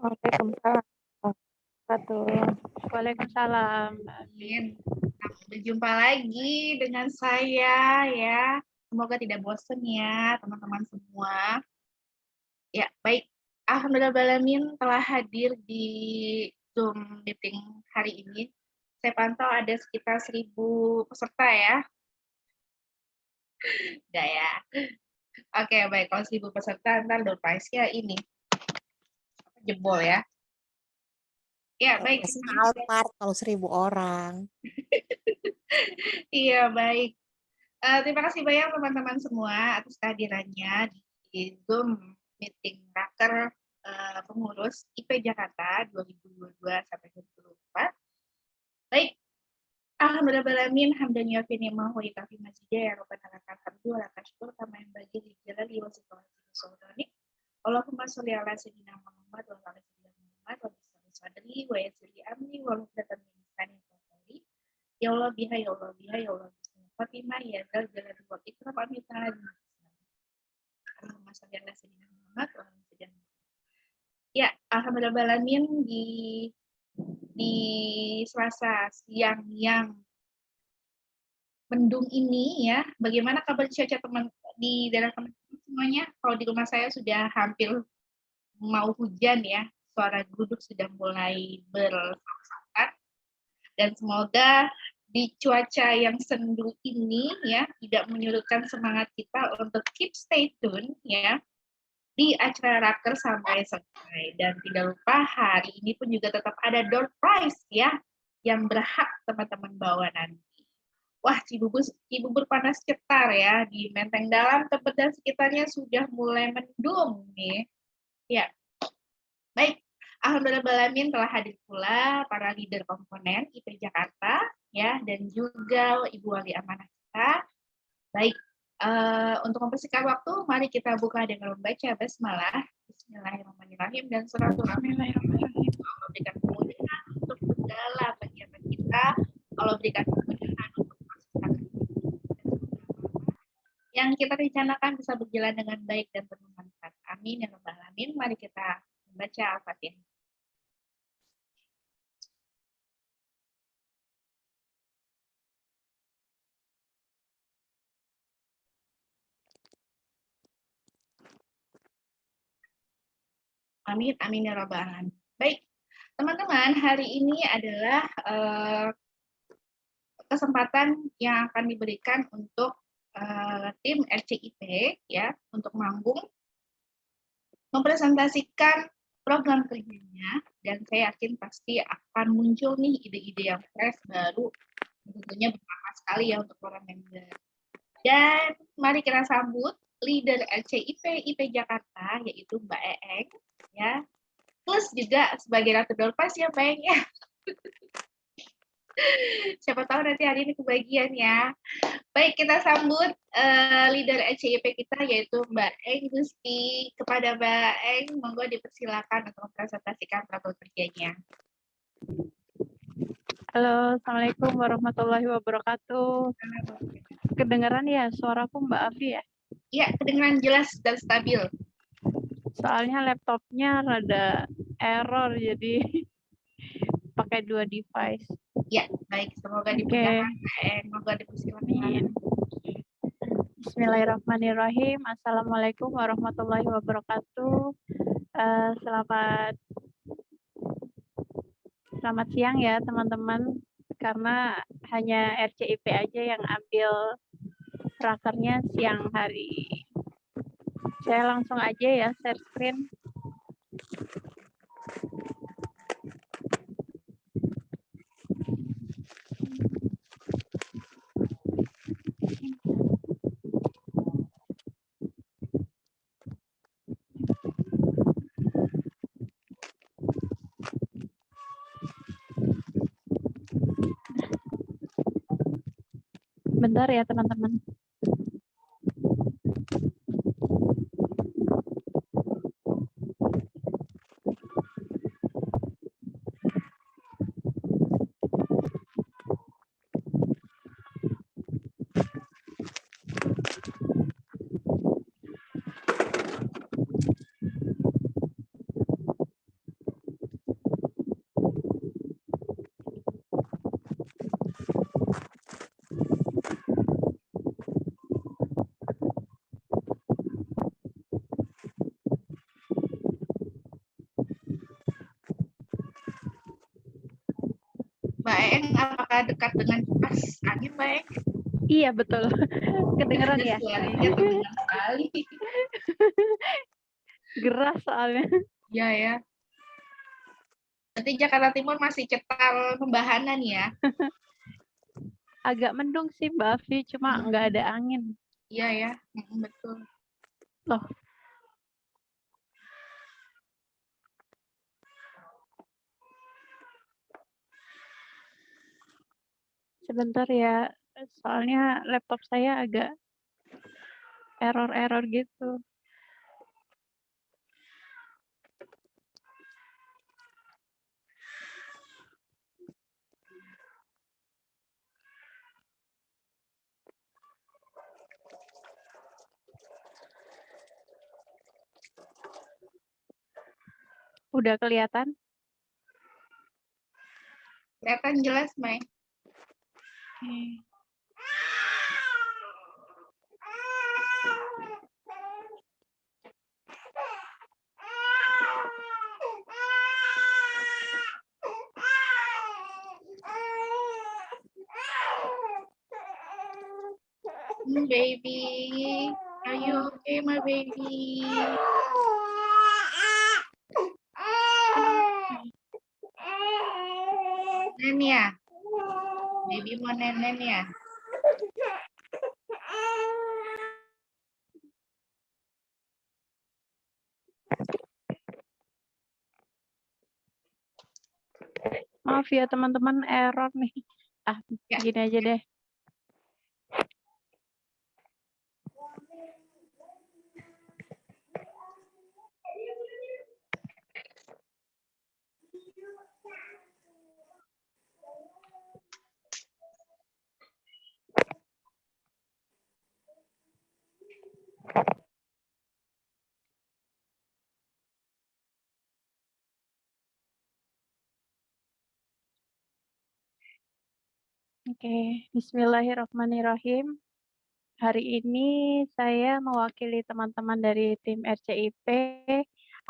Waalaikumsalam. Wabarakatuh. Waalaikumsalam, Mbak Afi. Berjumpa lagi dengan saya ya. Semoga tidak bosan ya teman-teman semua. Ya, baik. Alhamdulillahirrahmanirrahim telah hadir di Zoom meeting hari ini. Saya pantau ada sekitar 1.000 peserta ya. Enggak ya. Oke, baik. Kalau 1.000 peserta, ntar door prize-nya ini. Jebol ya. Ya, baik. Alphard kalau 1.000 orang. Iya, baik. Terima kasih banyak teman-teman semua atas kehadirannya di Zoom meeting Raker pengurus IP Jakarta 2022 sampai 2024. Baik, alhamdulillahirrahmanirrahim hamdan yuafi ni'mahu wa yukafi mazidah ya rabbana lakal hamdu wa lakal syukur kama yanbaghi li jalali wa sifatihi. Allahumma sholli ala sayyidina Muhammad wa ala sayyidina Muhammad wa bisalli sadri wa yassir amri wa hludatan min lisani yafqahu. Ya Allah biha ya Allah biha ya Allah Fatimah ya dal jalan wal ikram amin ta'ala. Allahumma sholli ala sayyidina Muhammad wa ala sayyidina Muhammad. Ya, alhamdulillahirrahmanirrahim di Selasa siang yang mendung ini ya. Bagaimana kabar cuaca teman di daerah teman-teman semuanya? Kalau di rumah saya sudah hampir mau hujan ya. Suara geruduk sudah mulai bersaut-sautan dan semoga di cuaca yang sendu ini ya tidak menyurutkan semangat kita untuk keep stay tune ya di acara Raker sampai selesai. Dan tidak lupa hari ini pun juga tetap ada door prize ya yang berhak teman-teman bawa nanti. Wah, Cibubur panas cetar ya, di Menteng Dalam, Tebet dan sekitarnya sudah mulai mendung nih. Ya, baik. Alhamdulillahirrahmanirrahim telah hadir pula para leader komponen IP Jakarta ya dan juga Ibu Wali Amanah kita. Baik, untuk mempersingkat waktu, mari kita buka dengan membaca basmalah. Bismillahirrahmanirrahim dan suratul Bismillahirrahmanirrahim. Allah berikan kemudahan untuk segala kegiatan kita. Allah berikan kemudahan untuk melaksanakan yang kita rencanakan bisa berjalan dengan baik dan bermanfaat. Amin ya rabbal alamin. Mari kita membaca Al-Fatihah. Amin, amin ya rabbal alamin. Baik, teman-teman, hari ini adalah kesempatan yang akan diberikan untuk tim RCIP ya untuk manggung mempresentasikan program kerjanya dan saya yakin pasti akan muncul nih ide-ide yang fresh baru tentunya bermanfaat sekali ya untuk para member. Dan mari kita sambut leader RCIP IP Jakarta yaitu Mbak Eeng ya. Plus juga sebagai Ratu Dolpas ya Mbak Eeng ya. Siapa tahu nanti hari ini kebagian ya. Baik, kita sambut leader RCIP kita yaitu Mbak Eng Gusti. Kepada Mbak Eng, monggo dipersilakan untuk mempresentasikan program kerjanya. Halo, Assalamualaikum warahmatullahi wabarakatuh. Kedengaran ya suaraku Mbak Afi ya? Iya, kedengaran jelas dan stabil. Soalnya laptopnya rada error, jadi pakai 2 device. Ya, baik. Semoga dimudahkan Mbak Eng. Monggo dipersilakan. Bismillahirrahmanirrahim. Assalamualaikum warahmatullahi wabarakatuh. Selamat siang ya teman-teman. Karena hanya RCIP aja yang ambil rakernya siang hari. Saya langsung aja ya share screen. Bentar ya teman-teman. Eng apakah dekat dengan kipas angin, Mbak Eng? Iya, betul. Kedengeran Ada ya? suaranya terdengar sekali. Geras soalnya. Iya ya. Berarti Jakarta Timur masih cetar pembahanan ya? Agak mendung sih, Mbak Afi, cuma nggak ada angin. Iya ya, betul. Loh. Sebentar ya, soalnya laptop saya agak error-error gitu. Udah kelihatan? Kelihatan jelas, Mai. Oke. Baby, are you okay, my baby? Nenen ya? Baby mau nenen ya? Maaf ya teman-teman, error nih. Ya. Gini aja deh. Oke, bismillahirrahmanirrahim. Hari ini saya mewakili teman-teman dari tim RCIP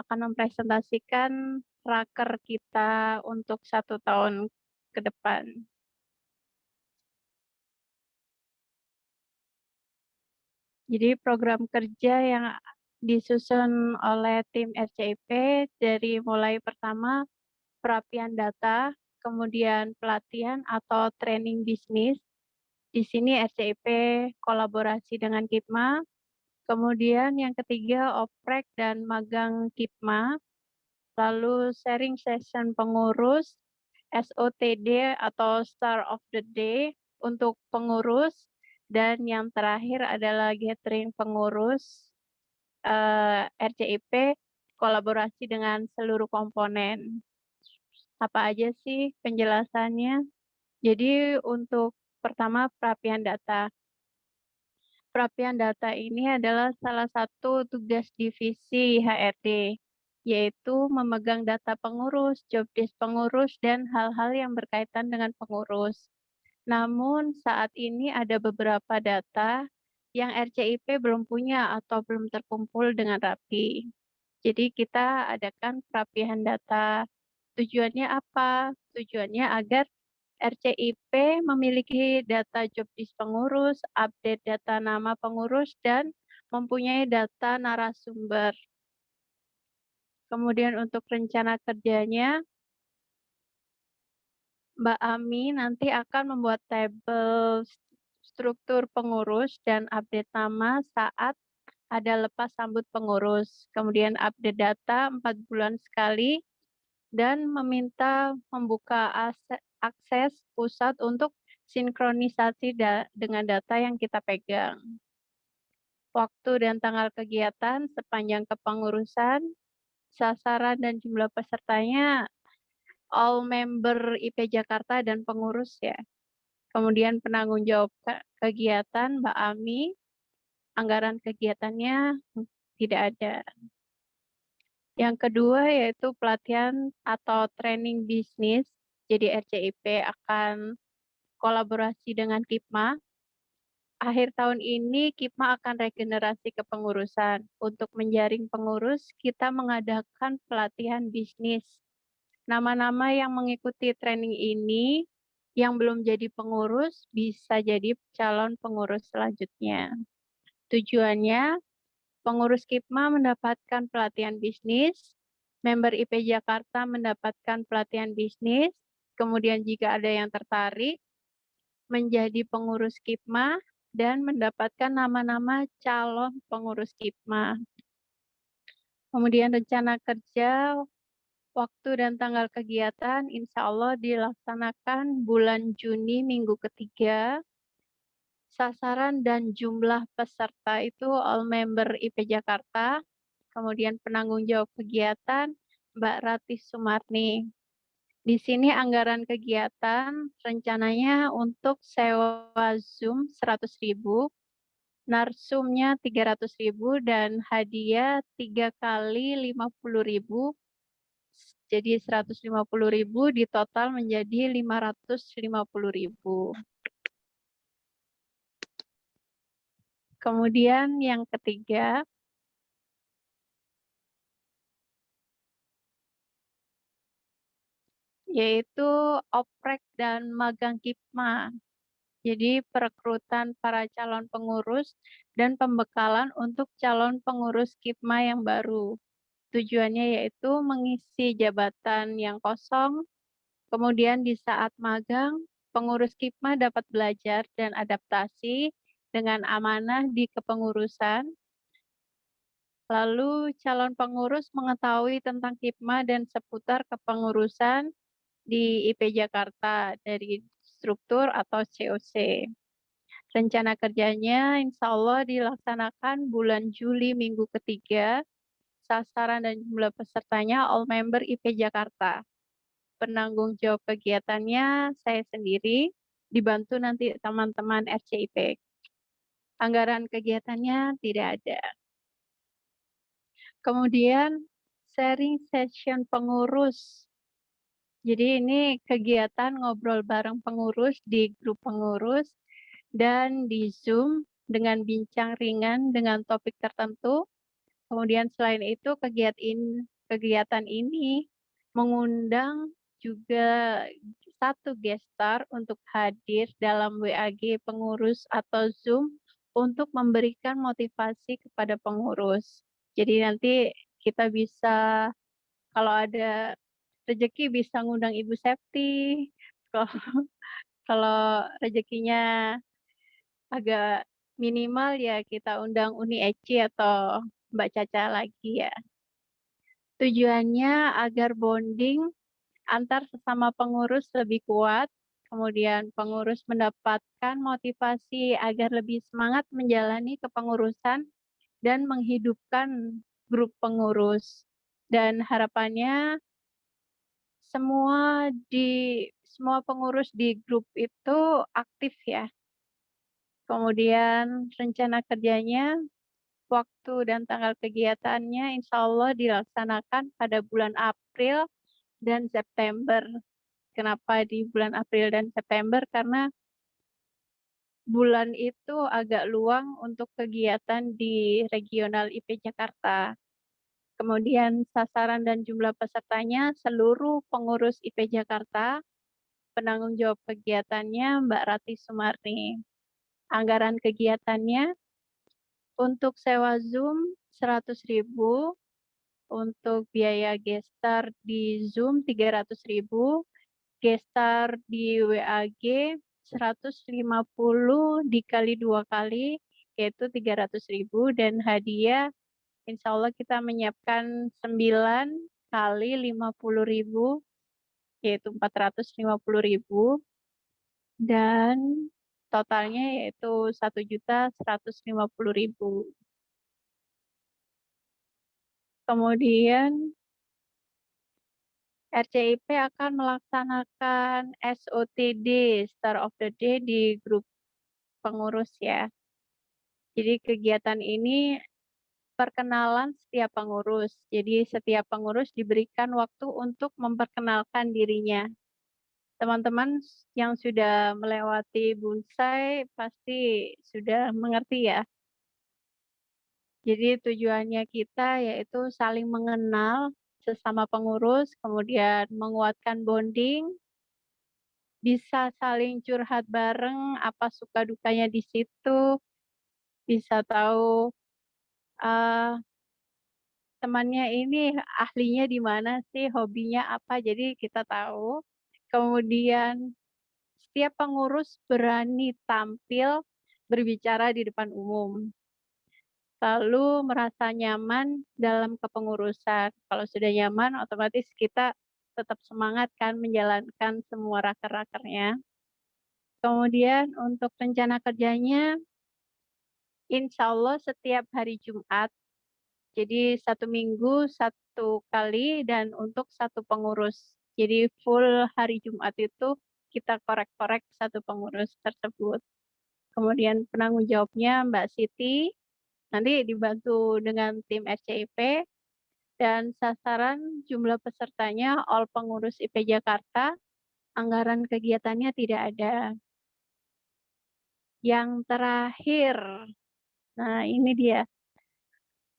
akan mempresentasikan raker kita untuk 1 tahun ke depan. Jadi program kerja yang disusun oleh tim RCIP dari mulai pertama perapian data, kemudian pelatihan atau training bisnis. Di sini RCIP kolaborasi dengan KIPMA. Kemudian yang ketiga oprek dan magang KIPMA. Lalu sharing session pengurus, SOTD atau Star of the Day untuk pengurus. Dan yang terakhir adalah gathering pengurus RCIP kolaborasi dengan seluruh komponen. Apa aja sih penjelasannya? Jadi untuk pertama perapian data. Perapian data ini adalah salah satu tugas divisi HRD, yaitu memegang data pengurus, job desk pengurus, dan hal-hal yang berkaitan dengan pengurus. Namun saat ini ada beberapa data yang RCIP belum punya atau belum terkumpul dengan rapi. Jadi kita adakan perapian data. Tujuannya apa? Tujuannya agar RCIP memiliki data job desk pengurus, update data nama pengurus, dan mempunyai data narasumber. Kemudian untuk rencana kerjanya, Mbak Ami nanti akan membuat tabel struktur pengurus dan update nama saat ada lepas sambut pengurus. Kemudian update data 4 bulan sekali dan meminta membuka akses pusat untuk sinkronisasi dengan data yang kita pegang. Waktu dan tanggal kegiatan sepanjang kepengurusan, sasaran dan jumlah pesertanya all member IP Jakarta dan pengurus ya. Kemudian penanggung jawab kegiatan Mbak Ami, anggaran kegiatannya tidak ada. Yang kedua yaitu pelatihan atau training bisnis. Jadi RCIP akan kolaborasi dengan KIPMA. Akhir tahun ini KIPMA akan regenerasi kepengurusan. Untuk menjaring pengurus, kita mengadakan pelatihan bisnis. Nama-nama yang mengikuti training ini Yang belum jadi pengurus bisa jadi calon pengurus selanjutnya. Tujuannya, pengurus KIPMA mendapatkan pelatihan bisnis, member IP Jakarta mendapatkan pelatihan bisnis, kemudian jika ada yang tertarik, menjadi pengurus KIPMA, dan mendapatkan nama-nama calon pengurus KIPMA. Kemudian rencana kerja, waktu dan tanggal kegiatan insya Allah dilaksanakan bulan Juni minggu ketiga. Sasaran dan jumlah peserta itu all member IP Jakarta. Kemudian penanggung jawab kegiatan Mbak Ratih Sumarni. Di sini anggaran kegiatan rencananya untuk sewa Zoom 100.000, narsumnya 300.000, dan hadiah 3 kali 50.000. Jadi 150.000 di total menjadi 550.000. Kemudian yang ketiga, yaitu oprek dan magang KIPMA. Jadi perekrutan para calon pengurus dan pembekalan untuk calon pengurus KIPMA yang baru. Tujuannya yaitu mengisi jabatan yang kosong, kemudian di saat magang, pengurus KIPMA dapat belajar dan adaptasi dengan amanah di kepengurusan. Lalu calon pengurus mengetahui tentang KIPMA dan seputar kepengurusan di IP Jakarta dari struktur atau COC. Rencana kerjanya insya Allah dilaksanakan bulan Juli minggu ketiga. Sasaran dan jumlah pesertanya all member IP Jakarta. Penanggung jawab kegiatannya saya sendiri, dibantu nanti teman-teman RCIP. Anggaran kegiatannya tidak ada. Kemudian sharing session pengurus. Jadi ini kegiatan ngobrol bareng pengurus di grup pengurus dan di Zoom dengan bincang ringan dengan topik tertentu. Kemudian selain itu kegiatan ini mengundang juga satu guest star untuk hadir dalam WAG pengurus atau Zoom untuk memberikan motivasi kepada pengurus. Jadi nanti kita bisa, kalau ada rezeki bisa ngundang Ibu Septi, kalau rezekinya agak minimal ya kita undang Uni Eci atau Mbak Caca lagi ya. Tujuannya agar bonding antar sesama pengurus lebih kuat, kemudian pengurus mendapatkan motivasi agar lebih semangat menjalani kepengurusan dan menghidupkan grup pengurus. Dan harapannya semua pengurus di grup itu aktif ya. Kemudian rencana kerjanya, waktu dan tanggal kegiatannya insya Allah dilaksanakan pada bulan April dan September. Kenapa di bulan April dan September? Karena bulan itu agak luang untuk kegiatan di regional IP Jakarta. Kemudian sasaran dan jumlah pesertanya seluruh pengurus IP Jakarta. Penanggung jawab kegiatannya Mbak Ratih Sumarni. Anggaran kegiatannya untuk sewa Zoom 100.000, untuk biaya gestar di Zoom 300.000, gestar di WAG 150 dikali 2 kali, yaitu 300.000, dan hadiah insya Allah kita menyiapkan 9 kali 50.000, yaitu 450.000, dan totalnya yaitu 1.150.000. Kemudian RCIP akan melaksanakan SOTD, Star of the Day, di grup pengurus ya. Jadi kegiatan ini perkenalan setiap pengurus. Jadi setiap pengurus diberikan waktu untuk memperkenalkan dirinya. Teman-teman yang sudah melewati bonsai pasti sudah mengerti ya. Jadi tujuannya kita yaitu saling mengenal sesama pengurus, kemudian menguatkan bonding, bisa saling curhat bareng, apa suka dukanya di situ, bisa tahu eh, temannya ini ahlinya di mana sih, hobinya apa, jadi kita tahu. Kemudian setiap pengurus berani tampil berbicara di depan umum, lalu merasa nyaman dalam kepengurusan. Kalau sudah nyaman, otomatis kita tetap semangat kan menjalankan semua raker-rakernya. Kemudian untuk rencana kerjanya, insya Allah setiap hari Jumat. Jadi 1 minggu 1 kali dan untuk 1 pengurus. Jadi full hari Jumat itu kita korek-korek 1 pengurus tersebut. Kemudian penanggung jawabnya Mbak Siti, nanti dibantu dengan tim RCIP, dan sasaran jumlah pesertanya all pengurus IP Jakarta, anggaran kegiatannya tidak ada. Yang terakhir, nah ini dia.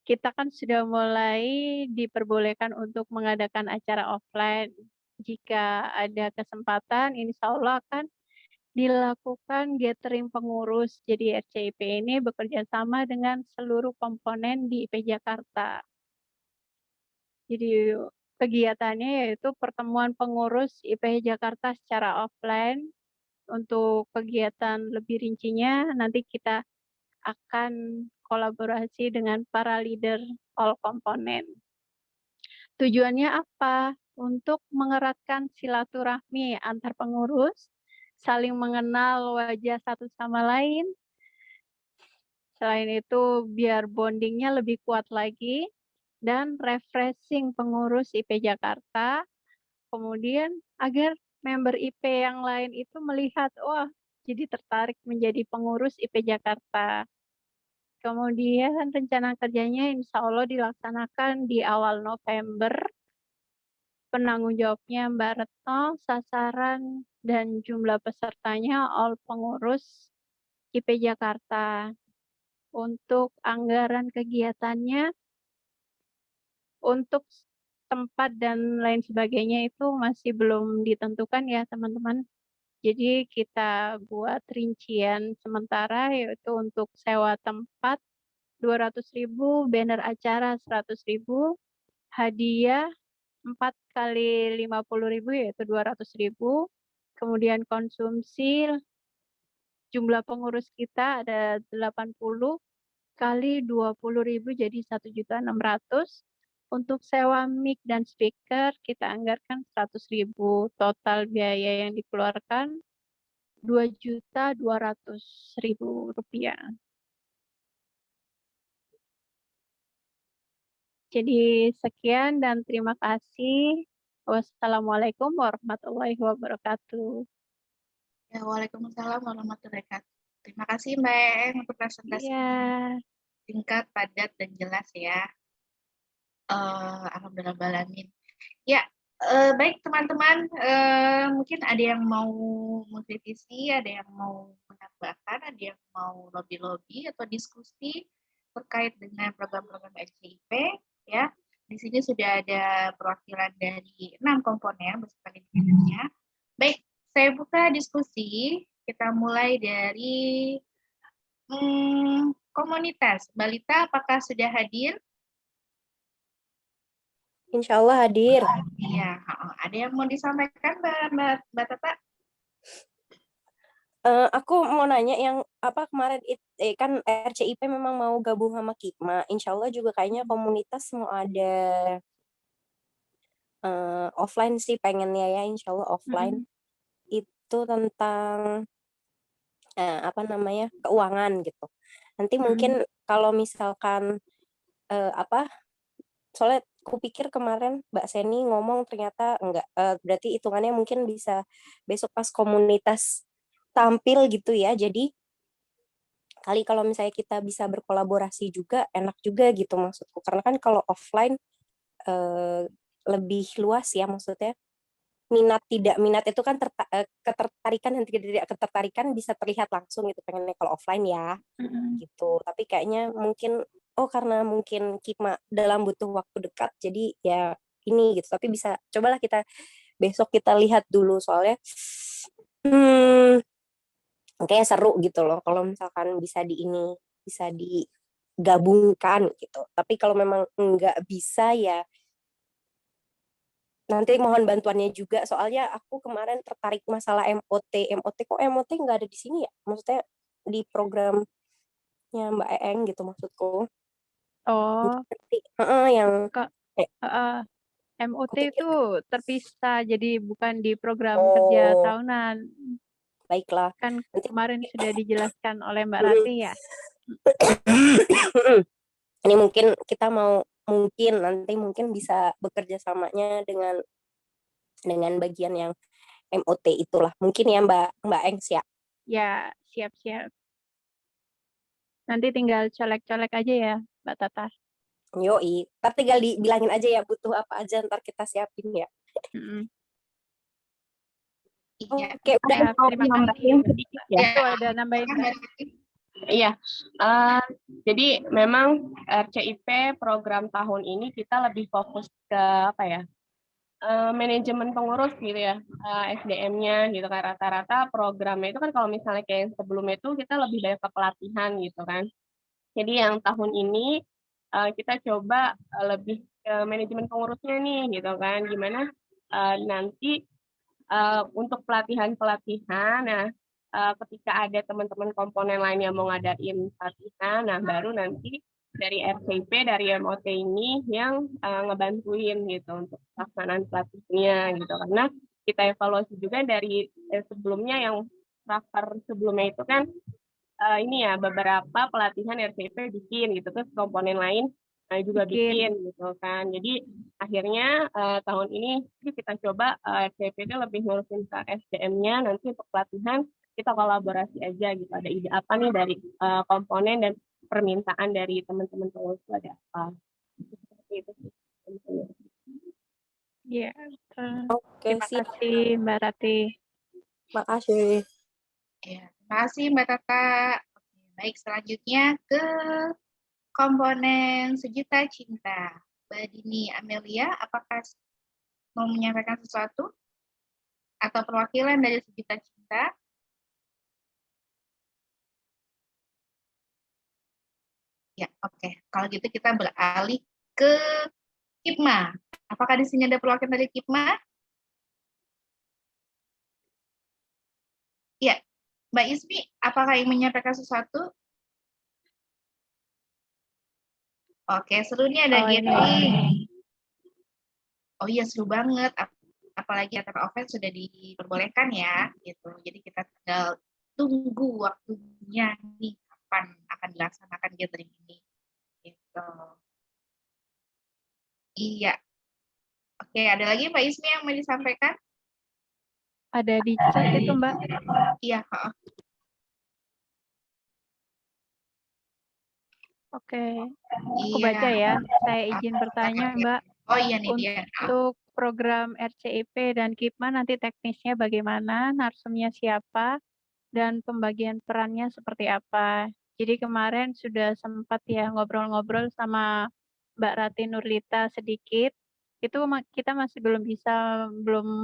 Kita kan sudah mulai diperbolehkan untuk mengadakan acara offline. Jika ada kesempatan, insya Allah akan dilakukan gathering pengurus. Jadi RCIP ini bekerja sama dengan seluruh komponen di IP Jakarta. Jadi kegiatannya yaitu pertemuan pengurus IP Jakarta secara offline. Untuk kegiatan lebih rincinya nanti kita akan kolaborasi dengan para leader all komponen. Tujuannya apa? Untuk mengeratkan silaturahmi antar pengurus, saling mengenal wajah satu sama lain. Selain itu, biar bondingnya lebih kuat lagi, dan refreshing pengurus IP Jakarta. Kemudian agar member IP yang lain itu melihat, wah, jadi tertarik menjadi pengurus IP Jakarta. Kemudian rencana kerjanya insya Allah dilaksanakan di awal November. Penanggung jawabnya Mbak Retno, sasaran dan jumlah pesertanya all pengurus IP Jakarta. Untuk anggaran kegiatannya, untuk tempat dan lain sebagainya itu masih belum ditentukan ya teman-teman. Jadi kita buat rincian sementara yaitu untuk sewa tempat 200.000, banner acara 100.000, hadiah 4 kali 50.000 yaitu 200.000. Kemudian konsumsi jumlah pengurus kita ada 80 kali 20.000 jadi 1.600.000. Untuk sewa mic dan speaker kita anggarkan 100.000. Total biaya yang dikeluarkan 2.200.000 rupiah. Jadi sekian dan terima kasih. Wassalamualaikum warahmatullahi wabarakatuh. Ya, Waalaikumsalam warahmatullahi wabarakatuh. Terima kasih Mbak Eng untuk presentasi Iya. singkat, padat, dan jelas ya. Alhamdulillah balamin. Ya, baik teman-teman, mungkin ada yang mau mengkritisi, ada yang mau menambahkan, ada yang mau lobby-lobby atau diskusi terkait dengan program-program RCIP, ya. Di sini sudah ada perwakilan dari 6 komponen beserta pimpinan. Baik, saya buka diskusi. Kita mulai dari komunitas. Mbak Lita, apakah sudah hadir? Insya Allah hadir. Iya, ada yang mau disampaikan Mbak Tata? Aku mau nanya yang apa kemarin kan RCIP memang mau gabung sama KIPMA. Insya Allah juga kayaknya komunitas mau ada offline sih pengennya ya, insya Allah offline. Itu tentang apa namanya keuangan gitu. Nanti mungkin kalau misalkan apa, soalnya aku pikir kemarin Mbak Seni ngomong ternyata enggak, berarti hitungannya mungkin bisa besok pas komunitas tampil gitu ya. Jadi kali kalau misalnya kita bisa berkolaborasi juga enak juga gitu maksudku. Karena kan kalau offline lebih luas ya maksudnya. Minat tidak minat itu kan ketertarikan dan tidak ketertarikan bisa terlihat langsung gitu pengennya kalau offline ya gitu. Tapi kayaknya mungkin karena mungkin KIPMA dalam butuh waktu dekat jadi ya ini gitu. Tapi bisa cobalah kita besok kita lihat dulu soalnya Hmm, kayaknya seru gitu loh kalau misalkan bisa digabungkan gitu. Tapi kalau memang nggak bisa ya nanti mohon bantuannya juga. Soalnya aku kemarin tertarik masalah MOT. MOT kok MOT nggak ada di sini ya? Maksudnya di programnya Mbak Eeng gitu maksudku. Oh, Mungkin nanti yang Kak, eh, MOT aku pikir itu terpisah, jadi bukan di program kerja oh tahunan. baiklah Kan nanti kemarin sudah dijelaskan oleh Mbak mm, Rati ya. ini mungkin kita mungkin bisa bekerja samanya dengan bagian yang MOT itulah. Mungkin ya Mbak Engs ya. Ya, siap-siap. Nanti tinggal colek-colek aja ya, Mbak Tata. Yoi. Ntar tinggal dibilangin aja ya butuh apa aja ntar kita siapin ya. Mm-mm. Iya. Oke, udah. Siap, Mau terima nambahin kasih. sedikit ya. Itu ada nambahin Silakan, Mbak. Mbak Rati. Iya, jadi memang RCIP program tahun ini kita lebih fokus ke apa ya, manajemen pengurus gitu ya, SDM-nya gitu kan. Rata-rata programnya itu kan kalau misalnya kayak yang sebelumnya itu kita lebih banyak ke pelatihan gitu kan. Jadi yang tahun ini kita coba lebih ke manajemen pengurusnya nih gitu kan, gimana nanti untuk pelatihan-pelatihan, nah ketika ada teman-teman komponen lain yang mau ngadain pelatihan, nah baru nanti dari RCP, dari MOT ini yang ngebantuin gitu untuk pelaksanaan pelatihannya gitu. Karena kita evaluasi juga dari sebelumnya yang raker sebelumnya itu kan ini ya beberapa pelatihan RCP bikin gitu, terus komponen lain juga Bikin. bikin gitu kan. Jadi akhirnya tahun ini kita coba RCP itu lebih ngurusin ke SDM-nya, nanti untuk pelatihan kita kolaborasi aja gitu. Ada ide apa nih dari komponen dan permintaan dari teman-teman pengurus itu ada apa. Seperti itu sih. Ya, Oke, terima sip. kasih Mbak Rati. Makasih. Ya, terima kasih Mbak Tata. Oke, baik, selanjutnya ke komponen Sejuta Cinta. Mbak Dini Amelia, apakah mau menyampaikan sesuatu? Atau perwakilan dari Sejuta Cinta? Ya, oke. Kalau gitu kita beralih ke KIPMA. Apakah di sini ada perwakilan dari KIPMA? Ya, Mbak Ismi, apakah ingin menyampaikan sesuatu? Oke, seru nih ada Oh, ini. gathering. Oh iya, seru banget. Apalagi antara offline sudah diperbolehkan ya, gitu. Jadi kita tinggal tunggu waktunya nih kapan akan dilaksanakan gathering ini. Gitu. Iya. Oke, ada lagi Mbak Ismi yang mau disampaikan? Ada di chat itu Mbak. Iya, heeh. Oke, aku Iya. baca ya. Saya izin bertanya Mbak. Oh iya nih dia. Untuk program RCIP dan KIPMA nanti teknisnya bagaimana, narsumnya siapa, dan pembagian perannya seperti apa. Jadi kemarin sudah sempat ya ngobrol-ngobrol sama Mbak Rati Nurlita sedikit. Itu kita masih belum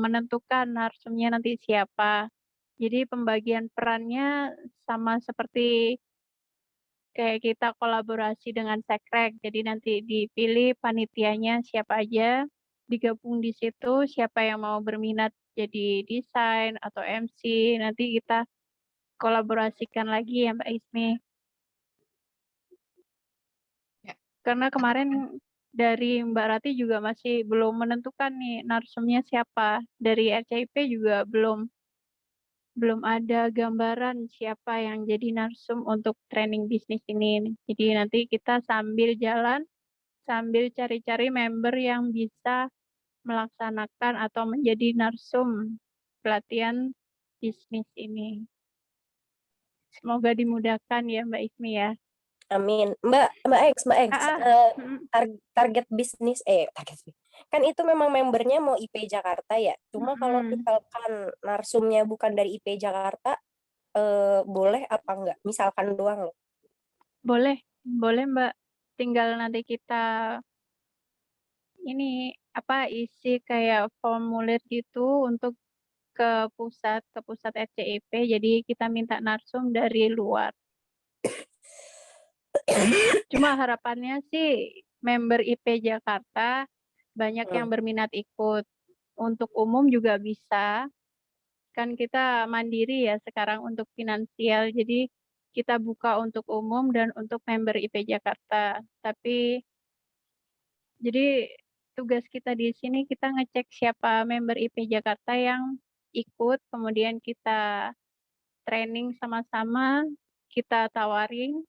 menentukan narsumnya nanti siapa. Jadi pembagian perannya sama seperti kayak kita kolaborasi dengan Sekrek. Jadi nanti dipilih panitianya siapa aja, digabung di situ, siapa yang mau berminat jadi desain atau MC, nanti kita kolaborasikan lagi ya Mbak Ismi. Ya. Karena kemarin dari Mbak Rati juga masih belum menentukan nih narsumnya siapa. Dari RCIP juga belum ada gambaran siapa yang jadi narsum untuk training bisnis ini. Jadi nanti kita sambil jalan, sambil cari-cari member yang bisa melaksanakan atau menjadi narsum pelatihan bisnis ini. Semoga dimudahkan ya Mbak Ismi ya. Amin. Mbak X, target bisnis kan itu memang membernya mau IP Jakarta ya. Cuma kalau misalkan narsumnya bukan dari IP Jakarta, boleh apa enggak? Misalkan doang loh. Boleh Mbak. Tinggal nanti kita isi kayak formulir gitu untuk ke pusat RCIP, jadi kita minta narsum dari luar. Cuma harapannya sih member IP Jakarta banyak yang berminat ikut. Untuk umum juga bisa. Kan kita mandiri ya sekarang untuk finansial, jadi kita buka untuk umum dan untuk member IP Jakarta. Tapi jadi tugas kita di sini kita ngecek siapa member IP Jakarta yang ikut, kemudian kita training sama-sama, kita tawarin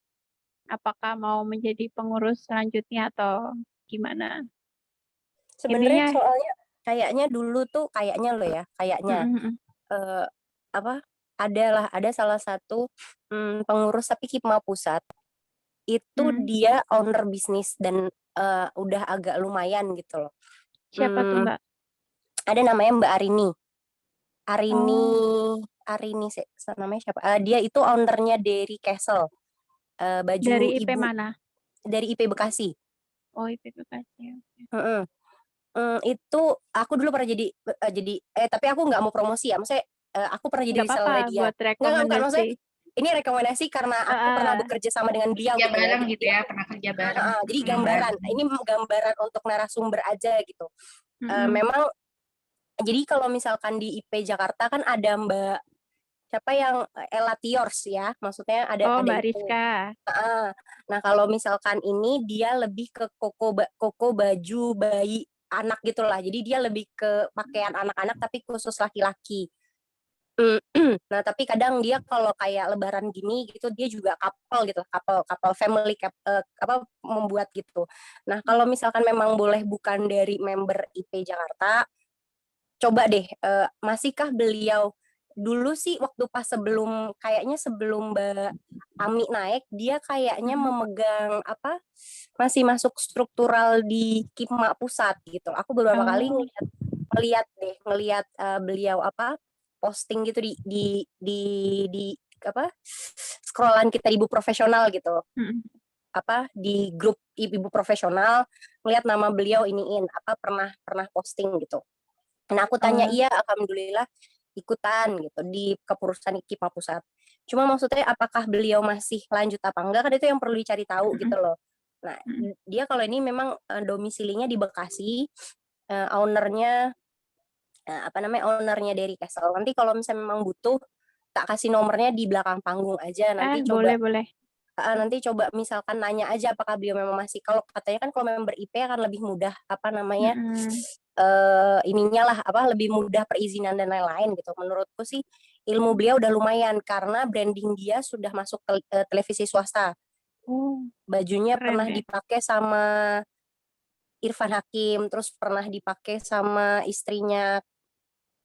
apakah mau menjadi pengurus selanjutnya atau gimana. Sebenarnya Intinya, soalnya kayaknya dulu tuh kayaknya loh ya, kayaknya ada salah satu pengurus tapi Kipma Pusat itu dia owner bisnis dan udah agak lumayan gitu loh. siapa tuh Mbak? Ada namanya Mbak Arini. Oh, Arini namanya siapa? Dia itu ownernya dari Castle. Baju dari IP ibu mana? dari IP Bekasi. Oh, IP Bekasi. Itu aku dulu pernah jadi tapi aku nggak mau promosi ya, maksudnya aku pernah jadi Nggak resellernya apa-apa dia. buat Bukan, maksudnya rekomendasi. ini rekomendasi karena aku pernah bekerja sama dengan beliau Kerja gitu ya. bareng Jadi gitu ya, pernah kerja bareng. jadi gambaran, ini gambaran untuk narasumber aja gitu. Memang jadi kalau misalkan di IP Jakarta kan ada Mbak siapa yang Ella Tiors ya, maksudnya Oh, ada Mbak itu. Rizka. Nah kalau misalkan ini dia lebih ke koko baju bayi anak gitulah, jadi dia lebih ke pakaian anak-anak tapi khusus laki-laki. Nah tapi kadang dia kalau kayak lebaran gini gitu dia juga couple gitu, couple family membuat gitu. Nah kalau misalkan memang boleh bukan dari member IP Jakarta, coba deh, masihkah beliau dulu sih waktu pas kayaknya sebelum Mbak Ami naik, dia kayaknya memegang masih masuk struktural di Kipma Pusat gitu. Aku beberapa kali ngeliat beliau posting gitu di scrollan kita ibu profesional gitu. Di grup ibu profesional ngeliat nama beliau pernah posting gitu. Nah aku tanya, iya alhamdulillah ikutan gitu di kepengurusan Kipma Pusat. Cuma maksudnya apakah beliau masih lanjut apa enggak, kan itu yang perlu dicari tahu gitu loh. Nah dia kalau ini memang domisilinya di Bekasi, ownernya ownernya dari Castle. Nanti kalau misalnya memang butuh tak kasih nomornya di belakang panggung aja, nanti coba Boleh. nanti coba misalkan nanya aja apakah beliau memang masih, kalau katanya kan kalau member IP akan lebih mudah ininya lah lebih mudah perizinan dan lain-lain gitu. Menurutku sih ilmu beliau udah lumayan karena branding dia sudah masuk ke televisi swasta. Bajunya pernah dipakai sama Irfan Hakim, terus pernah dipakai sama istrinya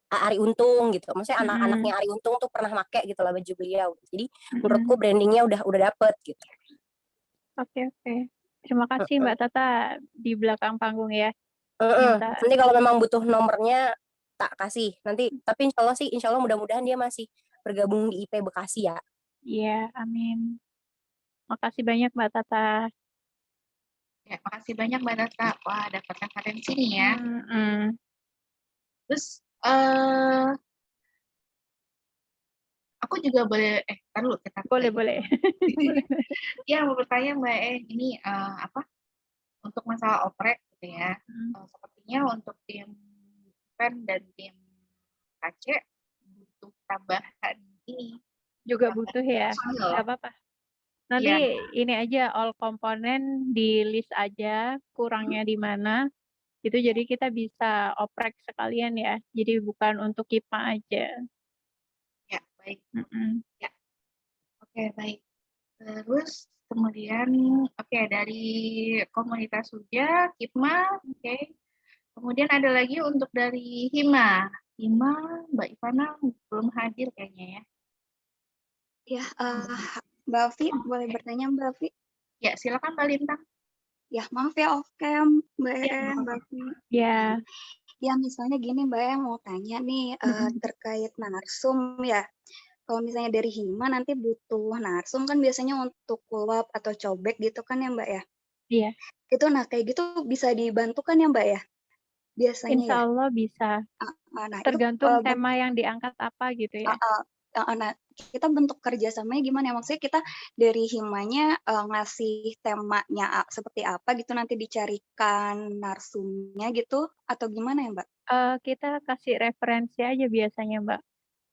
Ari Untung gitu. Maksudnya anak-anaknya Ari Untung tuh pernah pakai gitu lah baju beliau. Jadi menurutku brandingnya udah dapet gitu. Oke. Terima kasih Mbak Tata di belakang panggung ya. Nanti kalau memang butuh nomornya tak kasih. Nanti tapi insya Allah mudah-mudahan dia masih bergabung di IP Bekasi ya. Iya, amin. Makasih banyak Mbak Tata. Ya, makasih banyak Mbak Tata. Wah, dapat referensi nih ya. Terus aku juga boleh taruh kita boleh. Ya, mau bertanya Mbak ini untuk masalah oprek gitu ya. Sepertinya untuk tim event dan tim KC butuh tambahan ini. Juga butuh ya. Nggak apa-apa. Nanti ini aja all komponen di list aja kurangnya di mana. Itu jadi kita bisa oprek sekalian ya. Jadi bukan untuk Kipma aja. Ya, baik. Ya. Oke, baik. Terus kemudian dari komunitas Suja, Kipma, Kemudian ada lagi untuk dari Hima. Mbak Ivana belum hadir kayaknya ya. Ya, Mbak Afi, boleh bertanya Mbak Afi? Ya, silakan Mbak Lintang. Ya, maaf ya off cam Mbak Afi. Ya. Ya, misalnya gini Mbak yang mau tanya nih terkait narsum ya. Kalau misalnya dari Hima nanti butuh narsum kan biasanya untuk kulap atau cobek gitu kan ya Mbak ya? Iya. Itu kayak gitu bisa dibantu kan ya Mbak ya? Biasanya Insya Allah bisa. Nah, itu Tergantung tema yang diangkat apa gitu ya. nah, kita bentuk kerjasamanya gimana ya? Maksudnya kita dari himanya ngasih temanya seperti apa gitu, nanti dicarikan narsumnya gitu, atau gimana ya, Mbak? Kita kasih referensi aja biasanya, Mbak.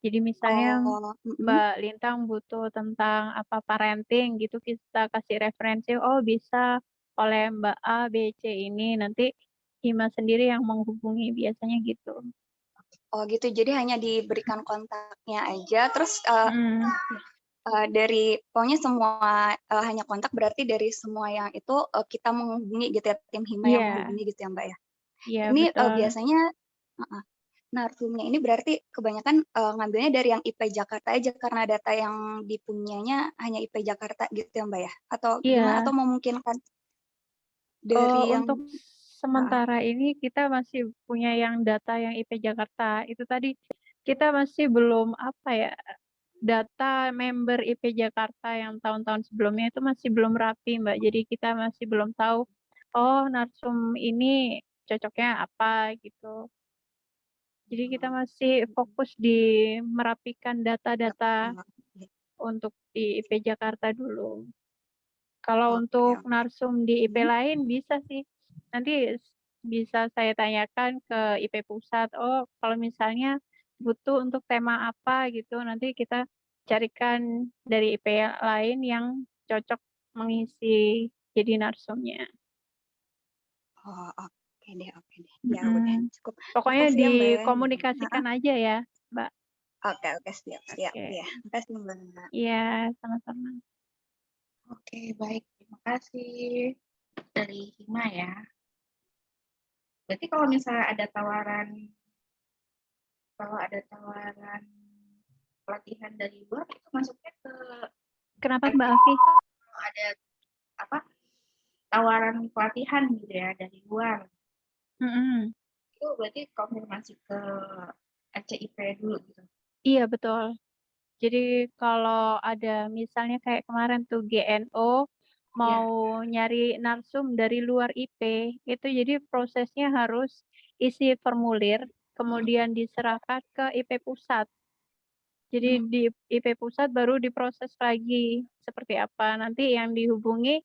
Jadi misalnya Oh, Mbak Lintang butuh tentang apa parenting gitu, kita kasih referensi, oh bisa oleh Mbak A, B, C ini, nanti Hima sendiri yang menghubungi biasanya gitu. oh gitu. Jadi hanya diberikan kontaknya aja, terus Mm, dari pokoknya semua hanya kontak berarti dari semua yang itu kita menghubungi gitu ya, tim Hima yang Iya, menghubungi gitu ya, Mbak ya. iya Ini betul. biasanya narsumnya ini berarti kebanyakan ngambilnya dari yang IP Jakarta aja karena data yang dipunyanya hanya IP Jakarta gitu ya, Mbak ya? Atau gimana? Iya, Atau memungkinkan dari yang untuk sementara ini kita masih punya yang data yang IP Jakarta. Itu tadi kita masih belum apa ya, data member IP Jakarta yang tahun-tahun sebelumnya itu masih belum rapi, Mbak. Jadi kita masih belum tahu, oh narsum ini cocoknya apa gitu. Jadi kita masih fokus di merapikan data-data untuk di IP Jakarta dulu. Kalau untuk Oke. narsum di IP lain bisa sih. Nanti bisa saya tanyakan ke IP pusat. Oh, kalau misalnya butuh untuk tema apa gitu, nanti kita carikan dari IP lain yang cocok mengisi jadi narsumnya. Oh, oke deh, oke deh. Ya udah Mm-mm. cukup. Pokoknya Makasih ya, Mbak ya. dikomunikasikan aja ya, Mbak. Oke, oke, siap, siap. Oke. Ya, makasih, Mbak. Iya, sama-sama. Oke, baik. Terima kasih dari Hima ya. Berarti kalau misalnya ada tawaran pelatihan dari luar itu masuknya ke Kenapa Mbak Afi? kalau ada apa tawaran pelatihan gitu ya dari luar Mm-mm. itu berarti konfirmasi ke RCIP dulu gitu. Iya, betul. Jadi kalau ada misalnya kayak kemarin tuh GNO Iya. mau nyari narsum dari luar IP, itu jadi prosesnya harus isi formulir, kemudian diserahkan ke IP pusat. Jadi di IP pusat baru diproses lagi seperti apa. Nanti yang dihubungi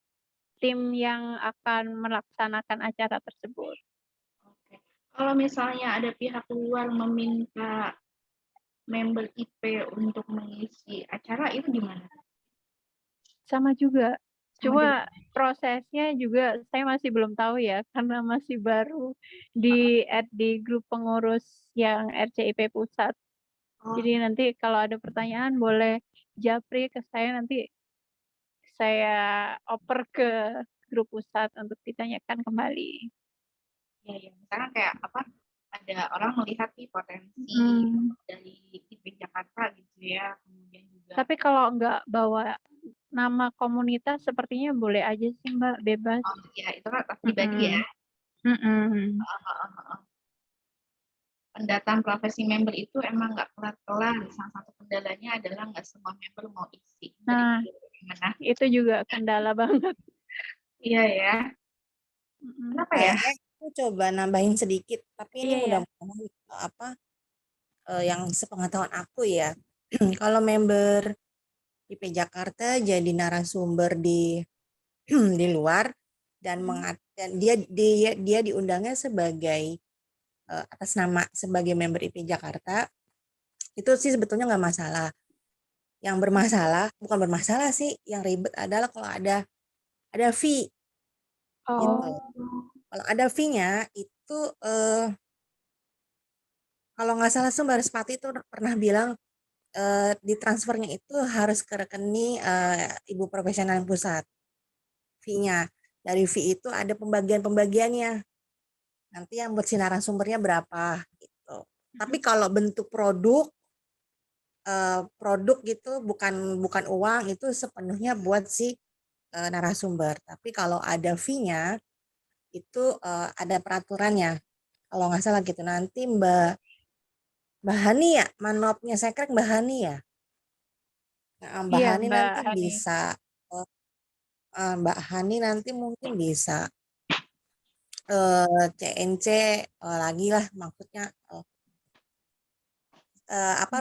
tim yang akan melaksanakan acara tersebut. Oke. Kalau misalnya ada pihak luar meminta member IP untuk mengisi acara itu gimana? Sama juga. Sama Cuma juga. prosesnya juga saya masih belum tahu ya, karena masih baru di-add di grup pengurus yang RCIP pusat. Oh, Jadi nanti kalau ada pertanyaan boleh japri ke saya, nanti saya oper ke grup pusat untuk ditanyakan kembali. ya, ya. Misalnya kayak apa? Ada orang melihat nih potensi dari IP Jakarta gitu ya, kemudian juga. Tapi kalau nggak bawa nama komunitas sepertinya boleh aja sih Mbak, bebas. Oh ya, itu kan pribadi ya. Mm-mm. Pendataan profesi member itu emang nggak kelar-kelar. Salah satu kendalanya adalah nggak semua member mau isi. Nah, Gimana? itu juga kendala banget. Iya ya. Mm-mm. Kenapa ya? Kayaknya aku coba nambahin sedikit, tapi ini Iya, ya. mudah-mudahan yang sepengetahuan aku ya. Kalau member IP Jakarta jadi narasumber di di luar dan dia diundangnya sebagai atas nama sebagai member IP Jakarta, itu sih sebetulnya nggak masalah. Yang bermasalah, bukan bermasalah sih, yang ribet adalah kalau ada fee gitu. Oh, Kalau ada fee-nya itu kalau nggak salah Sumber Sepati itu pernah bilang di transfernya itu harus ke rekening Ibu Profesional Pusat. Fee-nya. Dari fee itu ada pembagian-pembagiannya. Nanti yang buat si narasumbernya berapa gitu. Tapi kalau bentuk produk gitu bukan uang, itu sepenuhnya buat si narasumber. Tapi kalau ada fee-nya itu ada peraturannya. Kalau nggak salah gitu. Nanti Mbak Hani ya, manopnya Sekrek Mbak Hani ya. Nah, Mbak iya Hani Mbak nanti Hani. bisa Mbak Hani nanti mungkin bisa CNC lagi lah maksudnya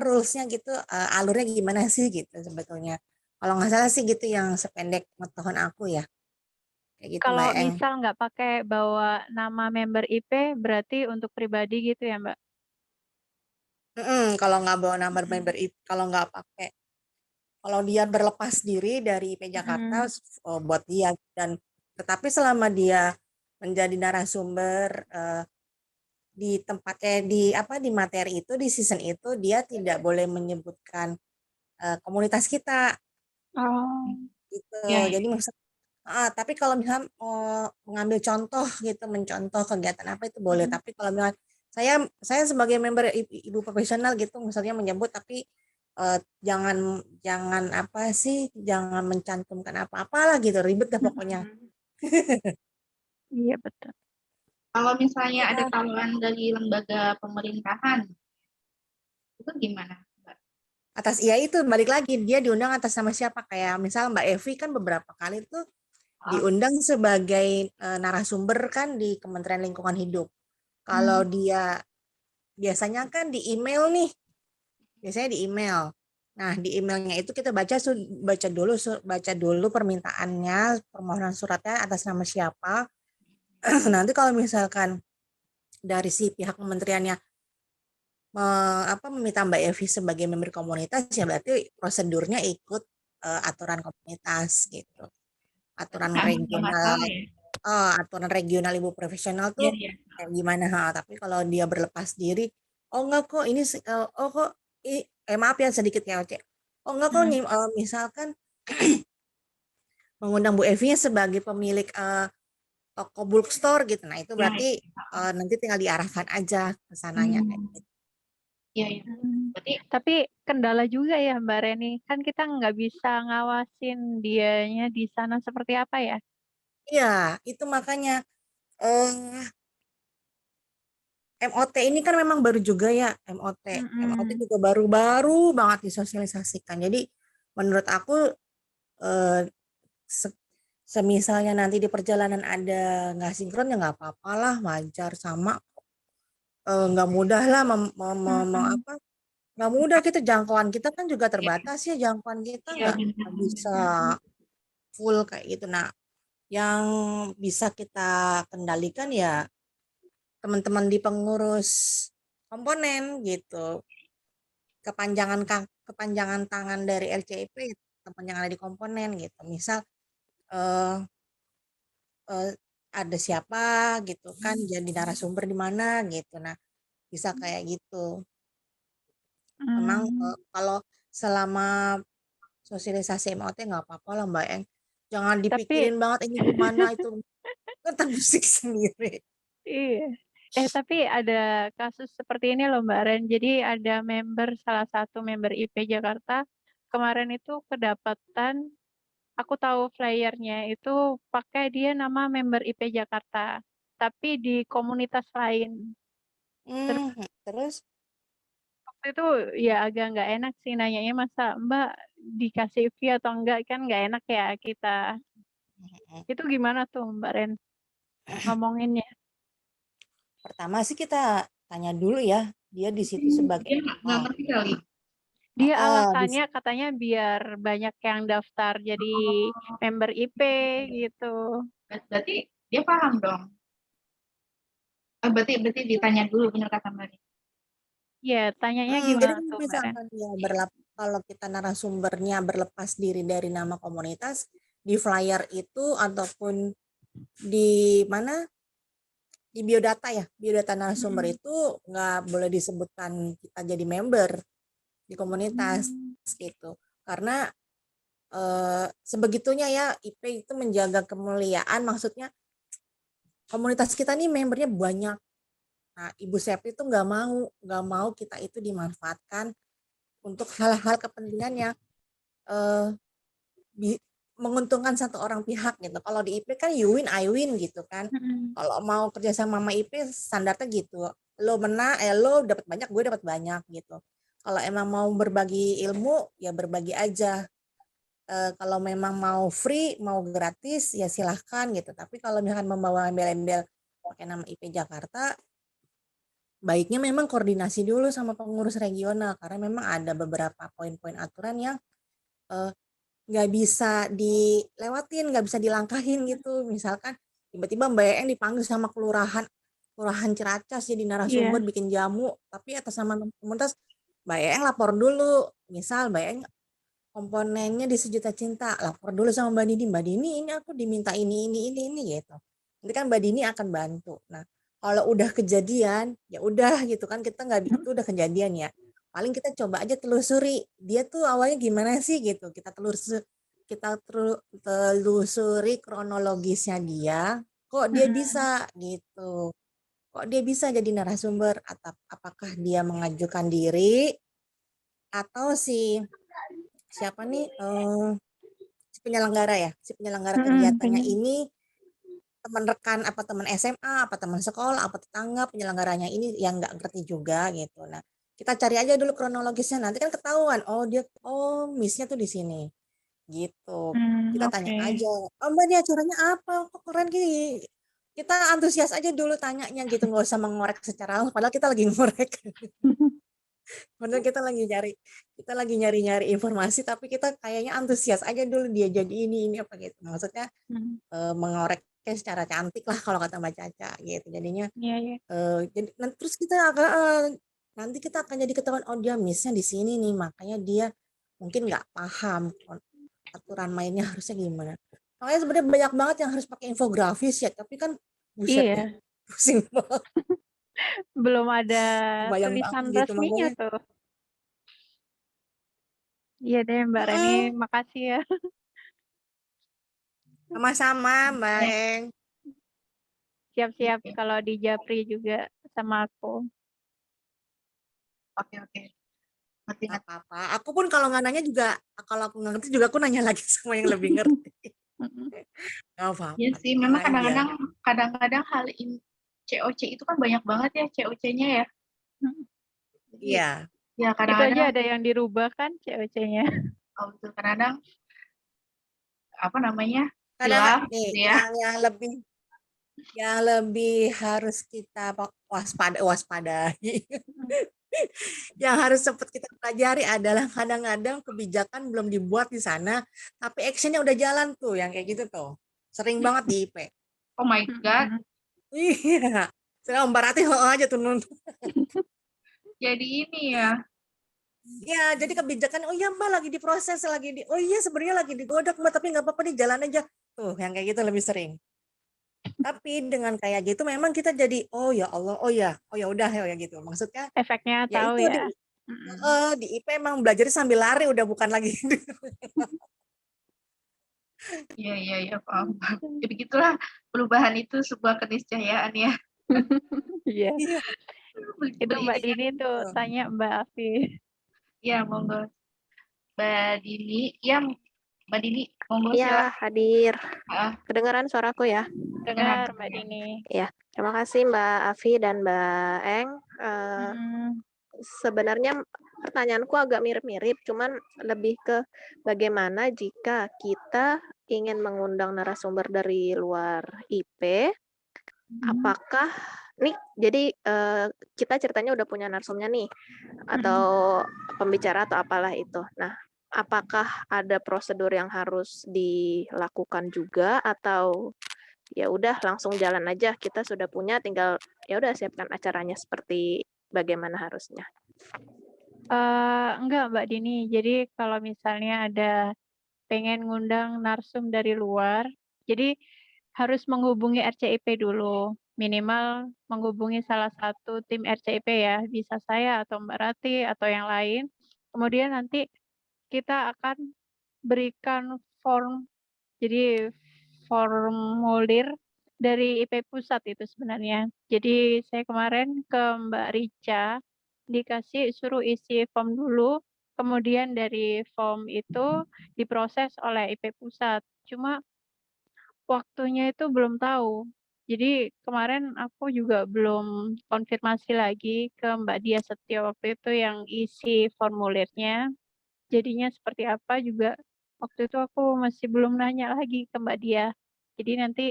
rulesnya gitu, alurnya gimana sih gitu sebetulnya. Kalau nggak salah sih gitu yang sependek pengetahuan aku ya. Kayak gitu Mbak Kalau Eng. misal nggak pakai bawa nama member IP, berarti untuk pribadi gitu ya, Mbak? Kalau nggak bawa nomor member IP, kalau nggak pakai, kalau dia berlepas diri dari IP Jakarta buat dia, dan tetapi selama dia menjadi narasumber di di materi itu, di season itu dia tidak boleh menyebutkan komunitas kita Oh. gitu. Ya, ya. Jadi tapi kalau misalnya mengambil contoh gitu, mencontoh kegiatan apa itu boleh. Tapi kalau misalnya saya sebagai member ibu profesional gitu, misalnya menyebut, tapi jangan apa sih, jangan mencantumkan apa-apalah gitu, ribet dah pokoknya. Iya, betul. Kalau misalnya ada Ya, tawaran dari lembaga pemerintahan, itu gimana, Mbak? atas itu balik lagi, dia diundang atas nama siapa, kayak misal Mbak Evi kan beberapa kali tuh diundang sebagai narasumber kan di Kementerian Lingkungan Hidup. Kalau dia biasanya kan di email nih, biasanya di email. Nah, di emailnya itu kita baca dulu permintaannya, permohonan suratnya atas nama siapa. Nanti kalau misalkan dari si pihak kementeriannya meminta Mbak Evi sebagai member komunitas, ya berarti prosedurnya ikut aturan komunitas gitu. Aturan Nggak regional, masalah ya? aturan regional ibu profesional Iya, tuh iya. kayak gimana. Tapi kalau dia berlepas diri, oh enggak kok ini oh kok maaf ya sedikit ya Oce. Oh enggak kok misalkan mengundang Bu Evi sebagai pemilik toko bulk store gitu. Nah, itu Ya, berarti nanti tinggal diarahkan aja ke sananya kayak gitu. iya, iya. Berarti Tapi kendala juga ya Mbak Reni, kan kita nggak bisa ngawasin dianya di sana seperti apa ya? Iya, itu makanya MOT ini kan memang baru juga ya, MOT. MOT juga baru-baru banget disosialisasikan. Jadi menurut aku semisalnya nanti di perjalanan ada nggak sinkron, ya nggak apa-apa lah, wajar, sama nggak mudah lah nggak mudah, kita jangkauan kita kan juga terbatas ya, jangkauan kita iya nggak benar. bisa full kayak gitu. Nah, yang bisa kita kendalikan ya teman-teman di pengurus komponen gitu, kepanjangan tangan dari LCIP, teman yang ada di komponen gitu. Misal eh, ada siapa gitu kan jadi narasumber di mana gitu. Nah, bisa kayak gitu. Memang kalau selama sosialisasi MOT nggak apa-apa lah Mbak Eng. Jangan Tapi dipikirin banget ini gimana itu, kan terbusik sendiri. iya. Tapi ada kasus seperti ini loh Mbak Ren. Jadi ada salah satu member IP Jakarta kemarin itu kedapatan, aku tahu flyernya itu pakai dia nama member IP Jakarta, tapi di komunitas lain. Terus Waktu itu ya agak nggak enak sih nanyanya, masa Mbak dikasih fee atau enggak, kan nggak enak ya kita. Itu gimana tuh Mbak Ren ngomonginnya? pertama sih kita tanya dulu ya, dia di situ sebagai Dia nggak ngerti kali. Dia di alasannya katanya biar banyak yang daftar jadi member IP gitu. Berarti dia paham dong. Berarti ditanya dulu, benar kata Mbak. Ya, tanyanya Jadi gimana kalau tuh Mbak Ren? misalkan dia kalau kita narasumbernya berlepas diri dari nama komunitas, di flyer itu ataupun di mana, di biodata narasumber itu nggak boleh disebutkan kita jadi member di komunitas gitu, karena sebegitunya ya IP itu menjaga kemuliaan, maksudnya komunitas kita nih membernya banyak. Nah, Ibu Septi itu nggak mau kita itu dimanfaatkan untuk hal-hal kepentingan yang menguntungkan satu orang pihak gitu. Kalau di IP kan you win I win gitu kan. Kalau mau kerja sama IP standarnya gitu. Lo menang, lo dapat banyak, gue dapat banyak gitu. Kalau emang mau berbagi ilmu ya berbagi aja. Kalau memang mau free, mau gratis ya silahkan gitu. Tapi kalau misalkan membawa embel-embel pakai nama IP Jakarta, baiknya memang koordinasi dulu sama pengurus regional karena memang ada beberapa poin-poin aturan yang nggak bisa dilewatin, nggak bisa dilangkahin gitu. Misalkan tiba-tiba Mbak Eng dipanggil sama kelurahan Ciracas jadi narasumber Iya. bikin jamu, tapi atas nama komunitas Mbak Eng lapor dulu. Misal Mbak Eng komponennya di Sejuta Cinta, lapor dulu sama Mbak Dini ini aku diminta ini gitu. Nanti kan Mbak Dini akan bantu. Nah, kalau udah kejadian, ya udah gitu kan kita nggak itu udah kejadian ya. Paling kita coba aja telusuri dia tuh awalnya gimana sih gitu. Kita telusuri kronologisnya dia, kok dia bisa gitu. Kok dia bisa jadi narasumber atau apakah dia mengajukan diri atau siapa nih si penyelenggara kegiatannya Bener. ini teman rekan apa teman SMA apa teman sekolah apa tetangga penyelenggaranya ini yang nggak ngerti juga gitu. Nah kita cari aja dulu kronologisnya nanti kan ketahuan missnya tuh di sini gitu. Kita tanya Oke. aja, Mbak ini acaranya apa kok keren gini, kita antusias aja dulu tanyanya gitu, nggak usah mengorek secara langsung padahal kita lagi ngorek. Padahal kita lagi nyari-nyari informasi tapi kita kayaknya antusias aja dulu dia jadi ini apa gitu. Maksudnya mengoreknya secara cantik lah kalau kata Mbak Caca gitu. Jadinya Iya. jadi terus nanti kita akan jadi ketahuan dia missnya di sini nih makanya dia mungkin nggak paham aturan mainnya harusnya gimana. Makanya sebenarnya banyak banget yang harus pakai infografis ya tapi kan buset Iya. deh pusing banget. Belum ada Bayang banget tulisan gitu resminya makanya. tuh. Iya deh Mbak Reni, makasih ya. Sama-sama Mbak Ya, Eng. Siap-siap kalau di Japri juga sama aku. oke. Ngerti. Nggak apa-apa. Aku pun kalau nggak nanya juga, kalau aku nggak ngerti juga aku nanya lagi sama yang lebih ngerti. Nggak apa-apa, Iya sih, tenang memang aja. kadang-kadang hal ini COC itu kan banyak banget ya COC-nya ya. Jadi Iya. ya Itu aja kadang-kadang ada yang dirubah kan COC-nya. kadang apa namanya Kadang hilaf nih gitu ya. yang lebih harus kita waspadai. Yang harus sempat kita pelajari adalah kadang-kadang kebijakan belum dibuat di sana, tapi actionnya udah jalan tuh, yang kayak gitu tuh. Sering banget di IP. Oh my God, Iya. Sedang Mbak Rati aja tuh nonton. jadi ini ya. Ya, jadi kebijakan, oh iya Mbak lagi diproses, oh iya sebenarnya lagi digodok Mbak, tapi nggak apa-apa nih jalan aja. Tuh, yang kayak gitu lebih sering. Tapi dengan kayak gitu memang kita jadi, oh ya Allah, oh ya udah ya gitu. Maksudnya, Efeknya ya tahu itu ya. di IP emang belajar sambil lari, udah bukan lagi. Iya, paham. Ya begitulah perubahan itu sebuah keniscayaan ya. Iya. Iya. Itu Mbak Beriringan. Dini tuh tanya Mbak Afi. Ya, monggo. Mbak Dini, ya Mbak Dini, monggo Iya, silakan. hadir. Ah, Kedengaran suaraku ya? Dengar Mbak Dini. Ya, terima kasih Mbak Afi dan Mbak Eng. Sebenarnya pertanyaanku agak mirip-mirip, cuman lebih ke bagaimana jika kita ingin mengundang narasumber dari luar IP, apakah nih jadi kita ceritanya udah punya narasumbernya nih atau pembicara atau apalah itu. Nah, apakah ada prosedur yang harus dilakukan juga atau ya udah langsung jalan aja, kita sudah punya tinggal ya udah siapkan acaranya seperti bagaimana harusnya. Enggak Mbak Dini, jadi kalau misalnya ada pengen ngundang narsum dari luar, jadi harus menghubungi RCIP dulu. Minimal menghubungi salah satu tim RCIP ya, bisa saya atau Mbak Rati atau yang lain. Kemudian nanti kita akan berikan form, jadi formulir dari IP pusat itu sebenarnya. Jadi saya kemarin ke Mbak Rica, suruh isi form dulu, kemudian dari form itu diproses oleh IP pusat. Cuma waktunya itu belum tahu. Jadi kemarin aku juga belum konfirmasi lagi ke Mbak Dia Setio waktu itu yang isi formulirnya. Jadinya seperti apa juga waktu itu aku masih belum nanya lagi ke Mbak Dia. Jadi nanti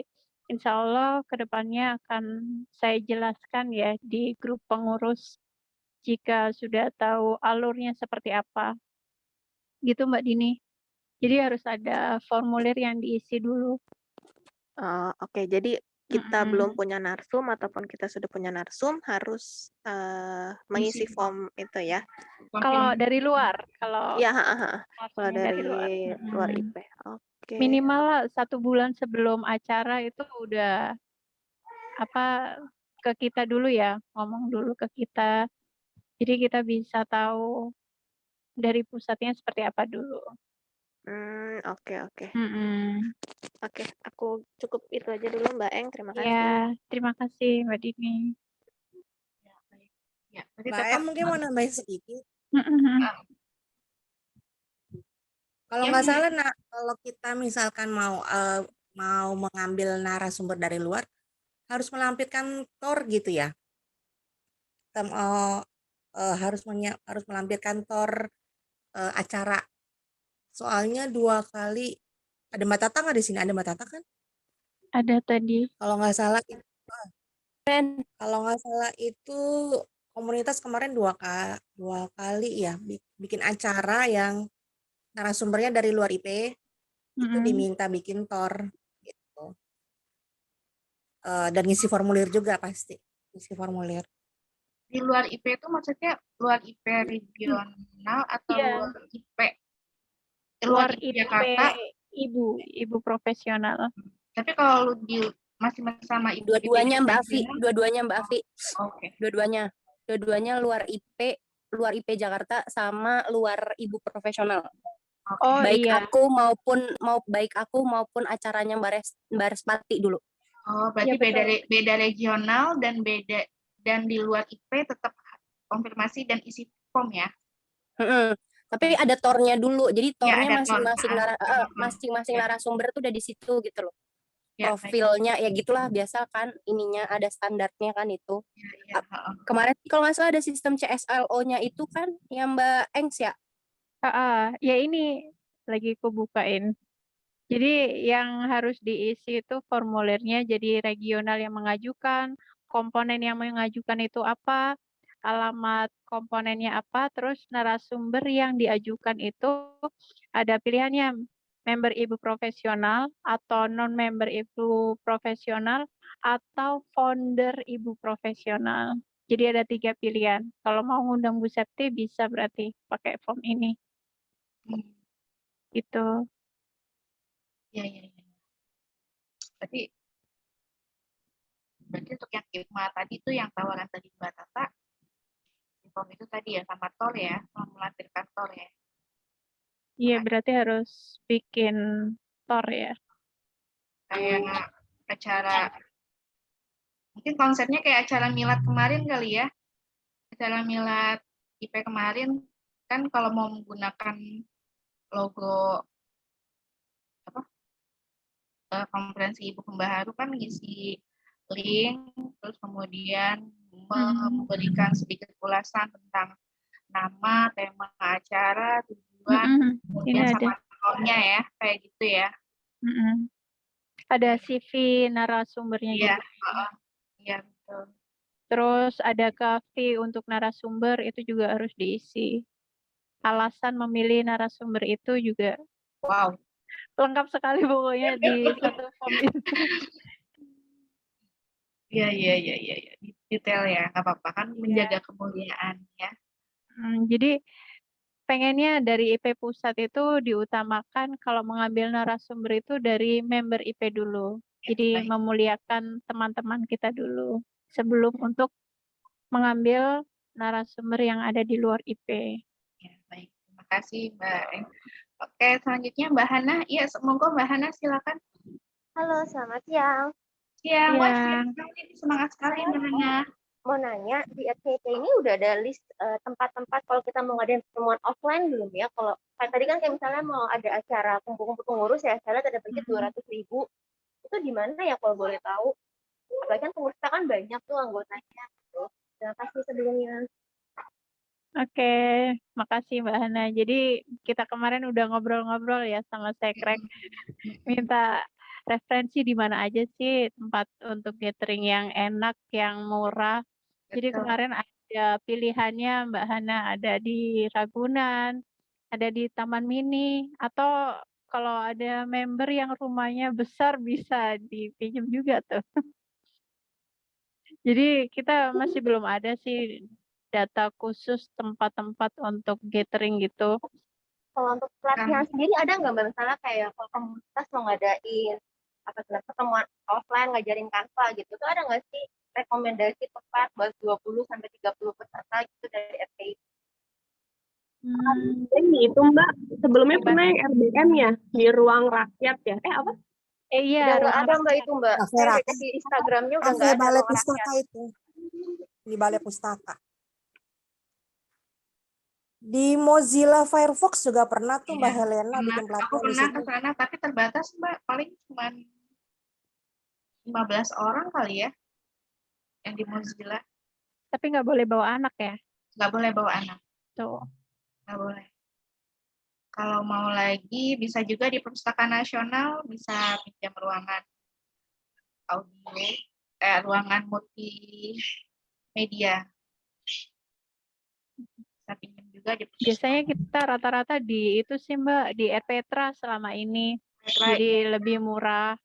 insya Allah kedepannya akan saya jelaskan ya di grup pengurus jika sudah tahu alurnya seperti apa. Gitu Mbak Dini. Jadi harus ada formulir yang diisi dulu. Oke, jadi kita Mm-mm. belum punya narsum ataupun kita sudah punya narsum harus mengisi Isi form itu ya. Kalau konfirmasi. dari luar, kalau Iya, kalau narsumnya dari luar. luar Mm-mm. IP. Oke. Minimal lah 1 bulan sebelum acara itu udah ke kita dulu ya, ngomong dulu ke kita. Jadi kita bisa tahu dari pusatnya seperti apa dulu. Oke. Mm-mm. Oke, aku cukup itu aja dulu Mbak Eng. Terima kasih. Ya, terima kasih Mbak Dini. Ya, baik. Ya, berarti Mbak tetap Em mungkin mau nambahin sedikit. Mm-mm. Kalau Ya, nggak Bu. salah, kalau kita misalkan mau mengambil narasumber dari luar, harus melampirkan TOR gitu ya. Harus melampirkan TOR acara. Soalnya 2 kali, ada Mbak Tata nggak di sini? Ada Mbak Tata kan? Ada tadi. Kalau nggak salah, itu komunitas kemarin 2 kali ya bikin acara yang narasumbernya dari luar IP, itu Mm-mm. diminta bikin TOR gitu. Dan ngisi formulir juga pasti, ngisi formulir. Di luar IP itu maksudnya luar IP regional atau Iya. luar IP? Luar IP IP Jakarta. ibu profesional. Tapi kalau di masih sama ibu Dua-duanya Mbak Afi, Oke. dua-duanya luar IP Jakarta sama luar ibu profesional. Oh Baik iya. baik aku maupun acaranya Mbak Respati dulu. Oh, berarti Ya, beda regional dan di luar IP tetap konfirmasi dan isi form ya. Tapi ada tornya dulu, jadi tornya ada tor. masing-masing narasumber tuh udah di situ gitu loh. Ya, Profilnya ya gitulah, biasa kan ininya ada standarnya kan itu. Ya. Kemarin kalau nggak salah ada sistem CSLO-nya itu kan yang Mbak Engs ya. Ya ini lagi aku bukain. Jadi yang harus diisi itu formulirnya, jadi regional yang mengajukan, komponen yang mengajukan itu apa, alamat komponennya apa, terus narasumber yang diajukan itu ada pilihannya member ibu profesional atau non-member ibu profesional atau founder ibu profesional. Jadi ada 3 pilihan. Kalau mau ngundang Bu Septi bisa berarti pakai form ini. Gitu. Ya. Berarti untuk yang KIPMA tadi itu yang tawaran tadi Mbak Tata, form itu tadi ya sama TOR ya, melampirkan TOR ya. Iya, berarti harus bikin TOR ya. Kayak acara, mungkin konsepnya kayak acara milad kemarin kali ya. Acara milad IP kemarin kan kalau mau menggunakan logo konferensi Ibu Pembaharu kan ngisi link, terus kemudian memberikan sedikit ulasan tentang nama, tema acara, tujuan, kemudian sama tahunnya ya, kayak gitu ya. Ada CV narasumbernya Iya, juga. Iya, betul. Terus ada KV untuk narasumber, itu juga harus diisi. Alasan memilih narasumber itu juga. Wow. Lengkap sekali pokoknya di satu form itu. Iya. Detail ya, nggak apa-apa kan menjaga kemuliaan ya. Jadi pengennya dari IP pusat itu diutamakan kalau mengambil narasumber itu dari member IP dulu. Jadi memuliakan teman-teman kita dulu sebelum untuk mengambil narasumber yang ada di luar IP. Ya, baik. Terima kasih Mbak Eng. Oke, selanjutnya Mbak Hana. Iya, monggo Mbak Hana silakan. Halo, selamat siang. Siang, wah semangat sekali Mbak Hana. Mau nanya, di RCIP ini udah ada list tempat-tempat kalau kita mau ngadain pertemuan offline belum ya? Kalau tadi kan kayak misalnya mau ada acara kumpul-kumpul pengurus ya, saya lihat ada budget 200.000. Itu di mana ya kalau boleh tahu? Apalagi kan pengurus kita kan banyak tuh anggotanya. Gitu. Terima kasih sebelumnya. Oke, makasih Mbak Hana. Jadi kita kemarin udah ngobrol-ngobrol ya sama Sekrek. Minta referensi di mana aja sih tempat untuk gathering yang enak, yang murah. Jadi Betul. kemarin ada pilihannya Mbak Hana, ada di Ragunan, ada di Taman Mini, atau kalau ada member yang rumahnya besar bisa dipinjam juga tuh. Jadi kita masih belum ada sih data khusus tempat-tempat untuk gathering gitu. Kalau untuk pelatihan sendiri ada nggak Mbak? Misalnya kayak kalau komunitas mau ngadain apa tuh, pertemuan offline ngajarin Canva gitu, tuh ada nggak sih rekomendasi tempat buat 20 sampai 30 peserta gitu dari FPI? Ini itu Mbak, sebelumnya Gimana? pernah yang RBM ya, di ruang rakyat ya. Apa? Iya, Udah nggak ruang ada Mbak rakyat. itu Mbak. Kafe Saya rakyat. cek di Instagramnya udah Kafe nggak ada balai ruang rakyat. pustaka itu. Di balai pustaka. Di Mozilla Firefox juga pernah tuh Mbak Iya, Helena bikin Aku pelatihan di pernah ke situ. sana, tapi terbatas Mbak, paling cuma 15 orang kali ya yang di Mozilla. Tapi nggak boleh bawa anak ya? Nggak boleh bawa anak, Tuh. nggak boleh. Kalau mau lagi bisa juga di Perpustakaan Nasional, bisa pinjam ruangan audio, ruangan multimedia. Bisa pinjam juga di Biasanya kita rata-rata di itu sih Mbak, di Erpetra selama ini. Jadi lebih murah.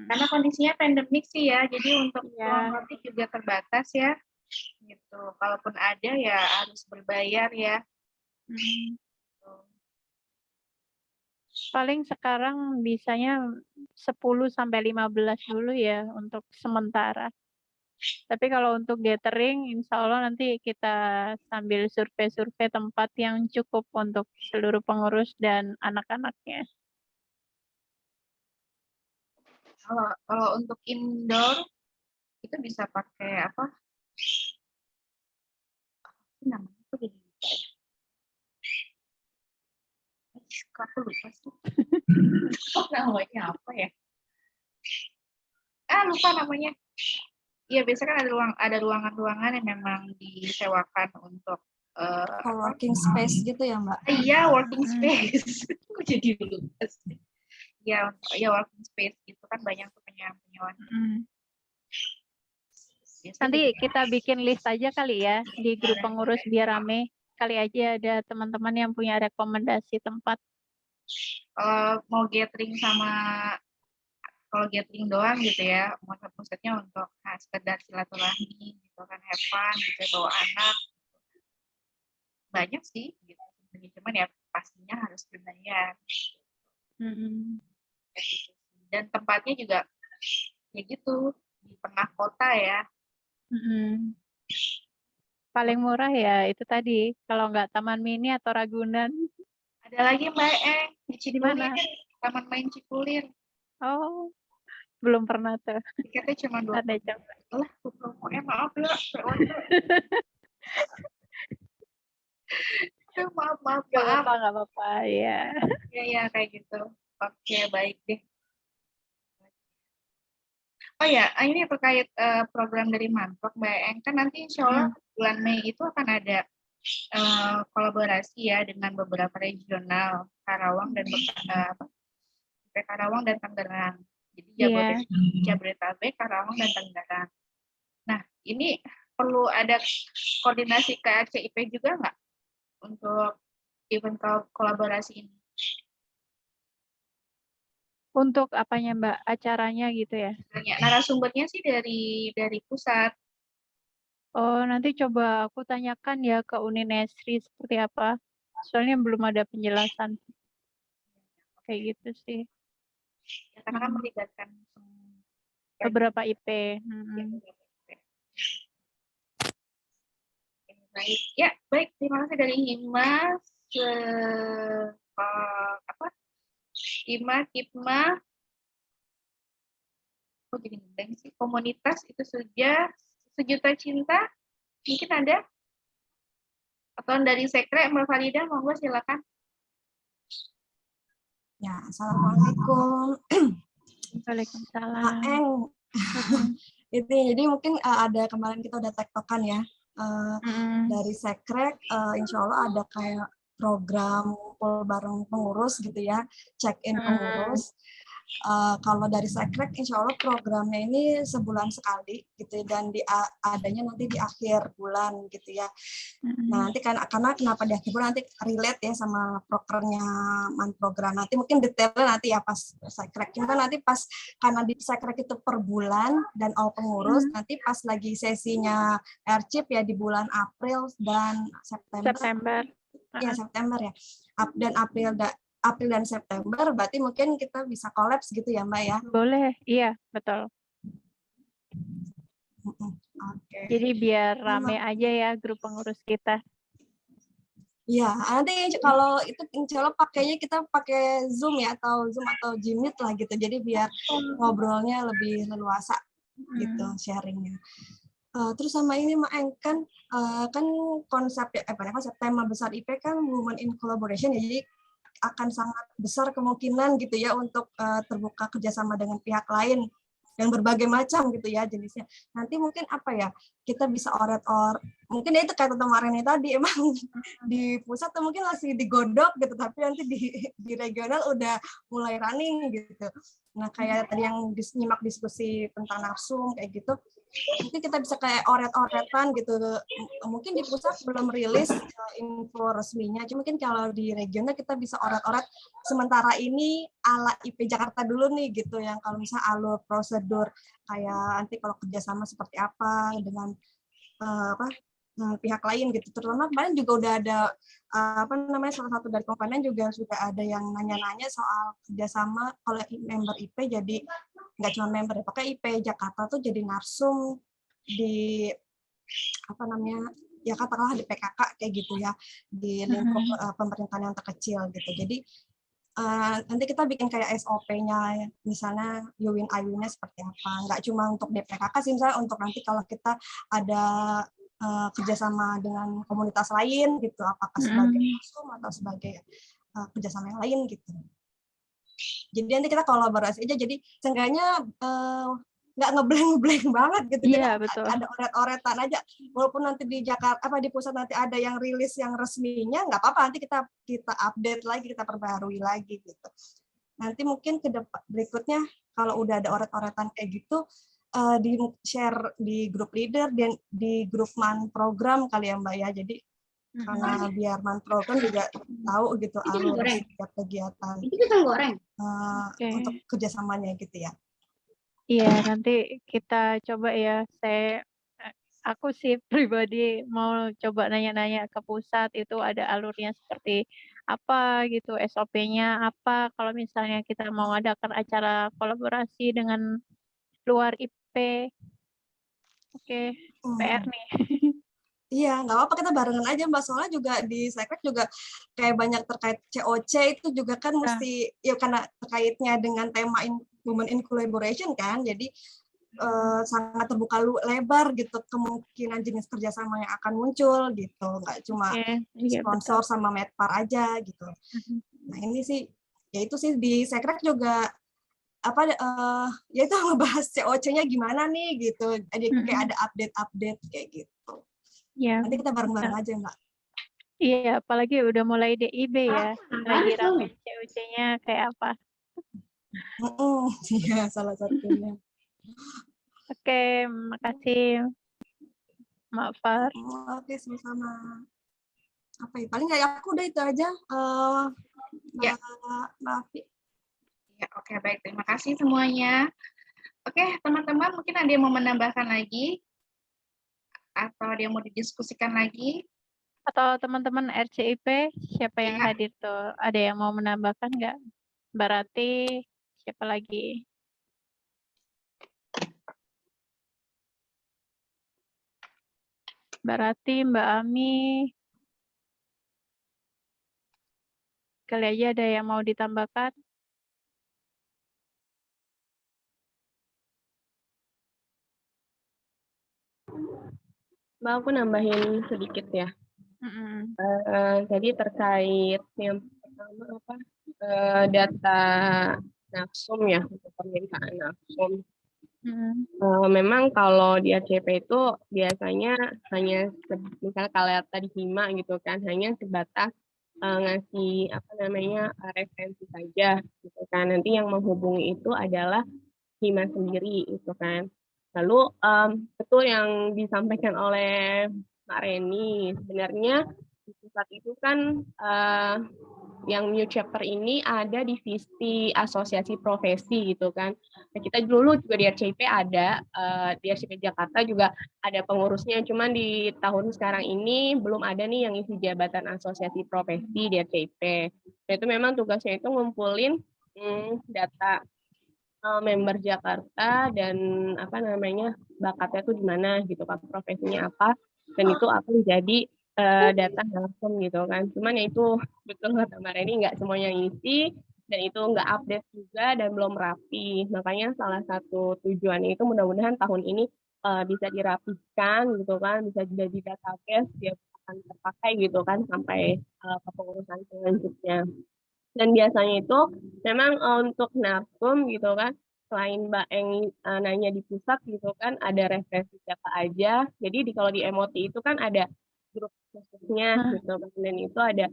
Karena kondisinya pandemik sih ya, jadi untuk Iya. ruang praktik juga terbatas ya. Gitu. Kalaupun ada ya harus berbayar ya. Paling sekarang bisanya 10 sampai 15 dulu ya untuk sementara. Tapi kalau untuk gathering, insya Allah nanti kita sambil survei-survei tempat yang cukup untuk seluruh pengurus dan anak-anaknya. Kalau untuk indoor itu bisa pakai apa? Namanya itu jadi lupa ya. Aku lupa sih. Namanya apa ya? Lupa namanya. Iya, biasanya kan ada ruangan-ruangan yang memang disewakan untuk Co-working space gitu ya Mbak? Iya, working space. Aku jadi lupa sih. Ya, working space gitu kan banyak tuh penyewaan. Nanti kita bikin list aja kali ya di grup pengurus biar rame. Kali aja ada teman-teman yang punya rekomendasi tempat. Mau gathering kalau gathering doang gitu ya, maksudnya untuk sekedar silaturahmi gitu kan, have fun gitu, bawa anak. Banyak sih gitu. Cuman ya pastinya harus berbayar. Dan tempatnya juga ya gitu di tengah kota ya. Paling murah ya itu tadi, kalau nggak Taman Mini atau Ragunan. Ada lagi Mbak di Cipulir, mana? Taman Main Cipulir. Oh, belum pernah tuh. Tiketnya cuma 2. Ada coba. Lah, maaf ya. Maaf. Nggak apa-apa ya. Ya kayak gitu. Oke, baik deh. Oh ya, ini terkait program dari Manprog Mbak Eng, kan nanti insya Allah bulan Mei itu akan ada kolaborasi ya dengan beberapa regional Karawang dan Karawang dan Tangerang. Jadi Jabodetabek, Karawang dan Tangerang. Nah, ini perlu ada koordinasi ke RCIP juga nggak untuk event kolaborasi ini? Untuk apanya Mbak? Acaranya gitu ya? Narasumbernya sih dari pusat. Oh, nanti coba aku tanyakan ya ke Uninestri seperti apa. Soalnya belum ada penjelasan. Kayak gitu sih. Ya, karena kan melibatkan beberapa IP. Baik. Terima kasih dari Himas. Kipma. Jadi ngeblank sih. Komunitas itu sejuta cinta. Mungkin ada? Atau dari Sekre, Mbak Farida, monggo silakan. Ya, assalamualaikum. Waalaikumsalam. Jadi mungkin ada kemarin kita udah tektokan ya. Dari Sekrek, insya Allah ada kayak program ngumpul bareng pengurus gitu ya, check-in pengurus. Kalau dari Sekrek, insya Allah programnya ini sebulan sekali gitu ya, dan adanya nanti di akhir bulan gitu ya. Nah nanti karena kenapa di akhir bulan nanti relate ya sama prokernya program, nanti mungkin detailnya nanti ya pas Sekrek kita nanti pas, karena di Sekrek itu per bulan dan all pengurus, nanti pas lagi sesinya Airchip ya di bulan April dan September. Ya September ya, dan April dan September, berarti mungkin kita bisa kolaps gitu ya Mbak ya? Boleh, iya betul. Oke. Jadi biar rame aja ya grup pengurus kita. Iya, nanti kalau itu insya Allah pakainya kita pakai Zoom ya, atau Jimit lah gitu, jadi biar ngobrolnya lebih leluasa gitu, sharingnya. Terus sama ini Mak Eng, kan konsep tema besar IP kan Women in Collaboration ya, jadi akan sangat besar kemungkinan gitu ya untuk terbuka kerjasama dengan pihak lain yang berbagai macam gitu ya jenisnya. Nanti mungkin apa ya, kita bisa mungkin ya itu kayak kemarin tadi, emang di pusat tuh mungkin masih digodok gitu, tapi nanti di regional udah mulai running gitu. Nah kayak tadi yang nyimak diskusi tentang narsum kayak gitu, mungkin kita bisa kayak oret-oretan gitu. Mungkin di pusat belum rilis info resminya, cuma mungkin kalau di regional kita bisa oret-oret sementara ini ala IP Jakarta dulu nih gitu, yang kalau misalnya alur prosedur kayak nanti kalau kerjasama seperti apa dengan pihak lain gitu. Terutama kemarin juga udah ada salah satu dari komponen juga sudah ada yang nanya-nanya soal kerjasama kalau member IP, jadi nggak cuma member ya, pakai IP Jakarta tuh jadi narsum di ya katakanlah di PKK kayak gitu ya, di lingkup pemerintahan yang terkecil gitu. Jadi nanti kita bikin kayak SOP-nya, misalnya Yuwin Ayunya seperti apa. Nggak cuma untuk DPKK sih, misalnya untuk nanti kalau kita ada kerjasama dengan komunitas lain gitu, apakah sebagai narsum atau sebagai kerjasama yang lain gitu. Jadi nanti kita kolaborasi aja, jadi seenggaknya nggak ngeblank banget gitu. Iya, jadi betul. ada oret-oretan aja, walaupun nanti di Jakarta di pusat nanti ada yang rilis yang resminya, nggak apa-apa, nanti kita update lagi, kita perbarui lagi gitu. Nanti mungkin ke depan berikutnya kalau udah ada oret-oretan kayak gitu, di share di grup leader dan di grup man program kali ya Mbak ya, jadi karena biar man program juga tahu gitu alur setiap kegiatan untuk kerjasamanya gitu ya. Iya, nanti kita coba ya. Aku sih pribadi mau coba nanya-nanya ke pusat itu ada alurnya seperti apa gitu, SOP-nya apa kalau misalnya kita mau adakan acara kolaborasi dengan luar IP. Oke, PR nih. Iya, nggak apa-apa, kita barengan aja Mbak, soalnya juga di Sekrek juga kayak banyak terkait COC itu juga kan mesti, ya karena terkaitnya dengan tema Women in Collaboration kan, jadi sangat terbuka lebar gitu kemungkinan jenis kerjasama yang akan muncul gitu, nggak cuma sponsor sama Medpar aja gitu. Nah ini sih, ya itu sih di Sekrek juga ya itu ngebahas COC-nya gimana nih gitu, jadi kayak ada update kayak gitu. Ya, nanti kita bareng-bareng aja Mbak. Iya, apalagi udah mulai DIB ya, lagi rame COC-nya kayak apa. Iya, salah satunya. Oke, makasih Mbak Far. Oke, sama-sama. Apa ya, paling kayak aku udah itu aja. Ya. Mbak Afi. Ya, oke, baik. Terima kasih semuanya. Oke, teman-teman, mungkin ada yang mau menambahkan lagi? Atau ada yang mau didiskusikan lagi? Atau teman-teman RCIP, siapa yang hadir tuh? Ada yang mau menambahkan nggak? Mbak Rati, siapa lagi? Mbak Rati, Mbak Ami. Kali aja ada yang mau ditambahkan. Mbak, aku nambahin sedikit ya. Jadi terkait yang pertama data narsum ya, untuk permintaan narsum. Memang kalau di RCP itu biasanya hanya misalnya kalau tadi HIMA gitu kan, hanya sebatas ngasih apa namanya referensi saja gitu kan. Nanti yang menghubungi itu adalah Hima sendiri itu kan. Lalu betul yang disampaikan oleh Mbak Reni, sebenarnya di pusat itu kan yang New Chapter ini ada divisi asosiasi profesi gitu kan. Nah, kita dulu juga di RCIP ada, di RCIP Jakarta juga ada pengurusnya, cuman di tahun sekarang ini belum ada nih yang isi jabatan asosiasi profesi di RCIP. Nah, itu memang tugasnya itu ngumpulin data member Jakarta dan apa namanya bakatnya tuh di mana gitu kan, profesinya apa, dan itu akan jadi data langsung gitu kan. Cuman ya itu betul kata Mbak Reni, nggak semuanya ngisi dan itu nggak update juga dan belum rapi. Makanya salah satu tujuannya itu mudah-mudahan tahun ini bisa dirapikan gitu kan, bisa jadi database dia akan terpakai gitu kan sampai kepengurusan selanjutnya. Dan biasanya itu memang untuk narsum gitu kan, selain Mbak Eng nanya di pusat gitu kan, ada referensi siapa aja. Jadi kalau di MOT itu kan ada grup khususnya gitu kan, dan itu ada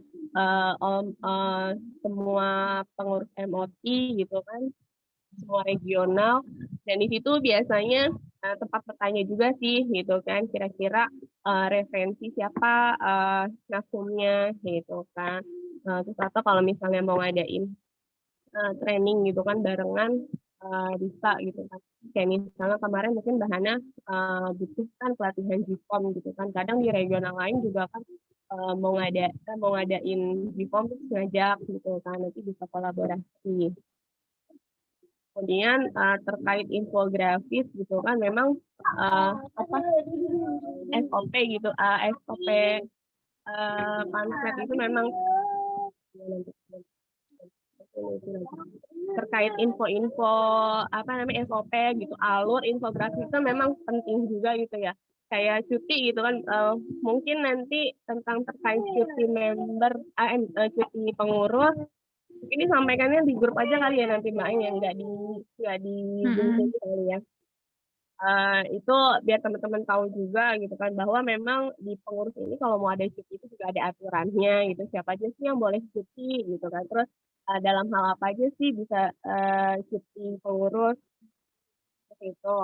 semua pengurus MOT gitu kan, semua regional, dan di situ biasanya tempat bertanya juga sih gitu kan, kira-kira referensi siapa narsumnya gitu kan. Terus atau kalau misalnya mau ngadain training gitu kan barengan bisa gitu kan. Kayak misalnya kemarin mungkin Mbak Hana butuh kan pelatihan GIPOM gitu kan. Kadang di regional lain juga kan mau ngadain GIPOM terus ngajak gitu kan, nanti bisa kolaborasi. Kemudian terkait infografis gitu kan, memang apa SOP gitu, SOP pamflet itu memang terkait info-info apa namanya SOP gitu, alur infografis itu memang penting juga gitu ya. Kayak cuti gitu kan, mungkin nanti tentang terkait cuti member, cuti pengurus, ini sampaikannya di grup aja kali ya nanti Mbak, yang nggak di Zoom kali ya. Itu biar teman-teman tahu juga gitu kan, bahwa memang di pengurus ini kalau mau ada cuti itu juga ada aturannya gitu, siapa aja sih yang boleh cuti gitu kan, terus dalam hal apa aja sih bisa cuti pengurus seperti itu.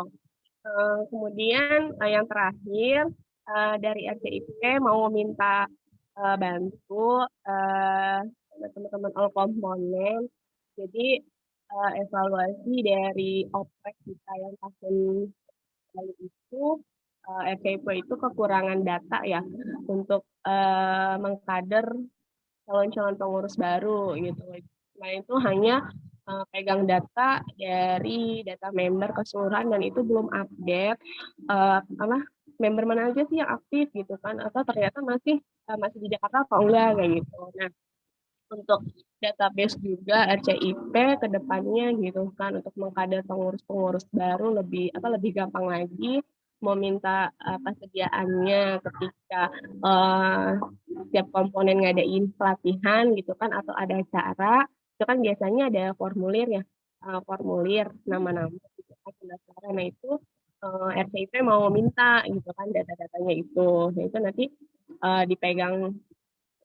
Kemudian yang terakhir dari RCIP mau minta bantu teman-teman all komponen. Jadi evaluasi dari oprek kita yang tahun lalu itu, RCIP itu kekurangan data ya untuk mengkader calon-calon pengurus baru gitu. Nah itu hanya pegang data dari data member keseluruhan dan itu belum update apa member mana aja sih yang aktif gitu kan, atau ternyata masih di Jakarta atau enggak kayak gitu. Nah untuk database juga RCIP ke depannya gitu kan, untuk mengkader pengurus-pengurus baru lebih gampang lagi. Mau minta persediaannya ketika setiap komponen ngadain pelatihan gitu kan, atau ada acara itu kan biasanya ada formulir ya, formulir nama-nama gitu kan, pendaftaran. Nah itu RCIP mau minta gitu kan data-datanya itu. Nah itu nanti dipegang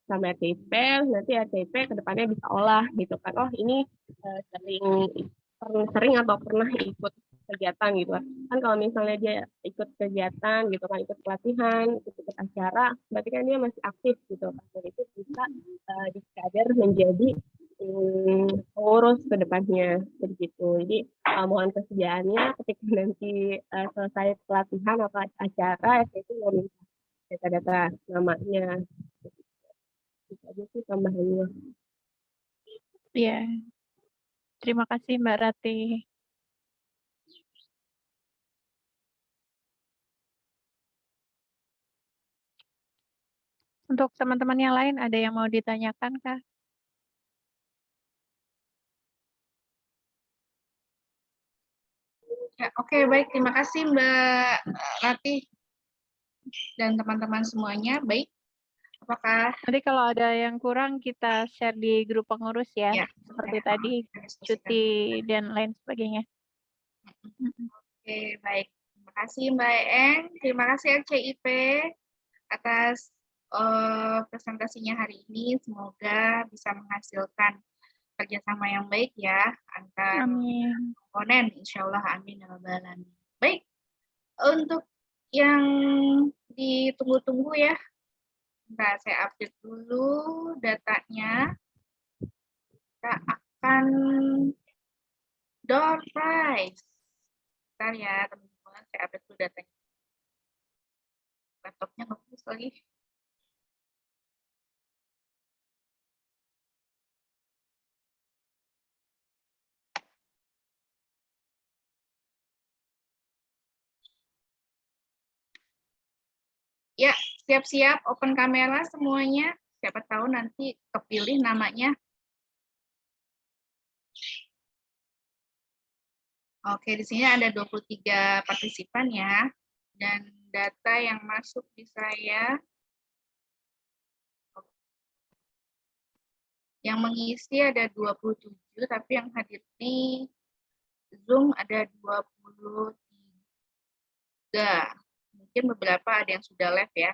sama RCIP, nanti RCIP ke depannya bisa olah gitu kan. Oh ini sering atau pernah ikut kegiatan gitu kan. Kalau misalnya dia ikut kegiatan gitu kan, ikut pelatihan, ikut acara, berarti kan dia masih aktif gitu kan. Dan itu bisa dikader menjadi pengurus ke depannya begitu. Jadi mohon kesediaannya ketika nanti selesai pelatihan atau acara, itu mau minta data-data namanya. Itu aja sih tambahannya. Iya. Terima kasih Mbak Rati. Untuk teman-teman yang lain ada yang mau ditanyakan kah? Ya, oke, baik. Terima kasih Mbak Rati dan teman-teman semuanya. Baik, apakah Nanti kalau ada yang kurang kita share di grup pengurus ya, seperti tadi cuti dan lain sebagainya. Oke, baik. Terima kasih Mbak Eng. Terima kasih RCIP atas presentasinya hari ini. Semoga bisa menghasilkan kerjasama yang baik ya antar Amin. komponen. Insya Allah, amin ya rabbal alamin. Baik, untuk yang ditunggu-tunggu ya. Nah, saya update dulu datanya. Kita akan door prize. Bentar ya teman-teman, saya update dulu datanya. Laptopnya nge-push lagi. Ya, siap-siap open kamera semuanya. Siapa tahu nanti kepilih namanya. Oke, di sini ada 23 partisipan ya. Dan data yang masuk di saya, yang mengisi ada 27, tapi yang hadir di Zoom ada 23. Mungkin beberapa ada yang sudah live ya.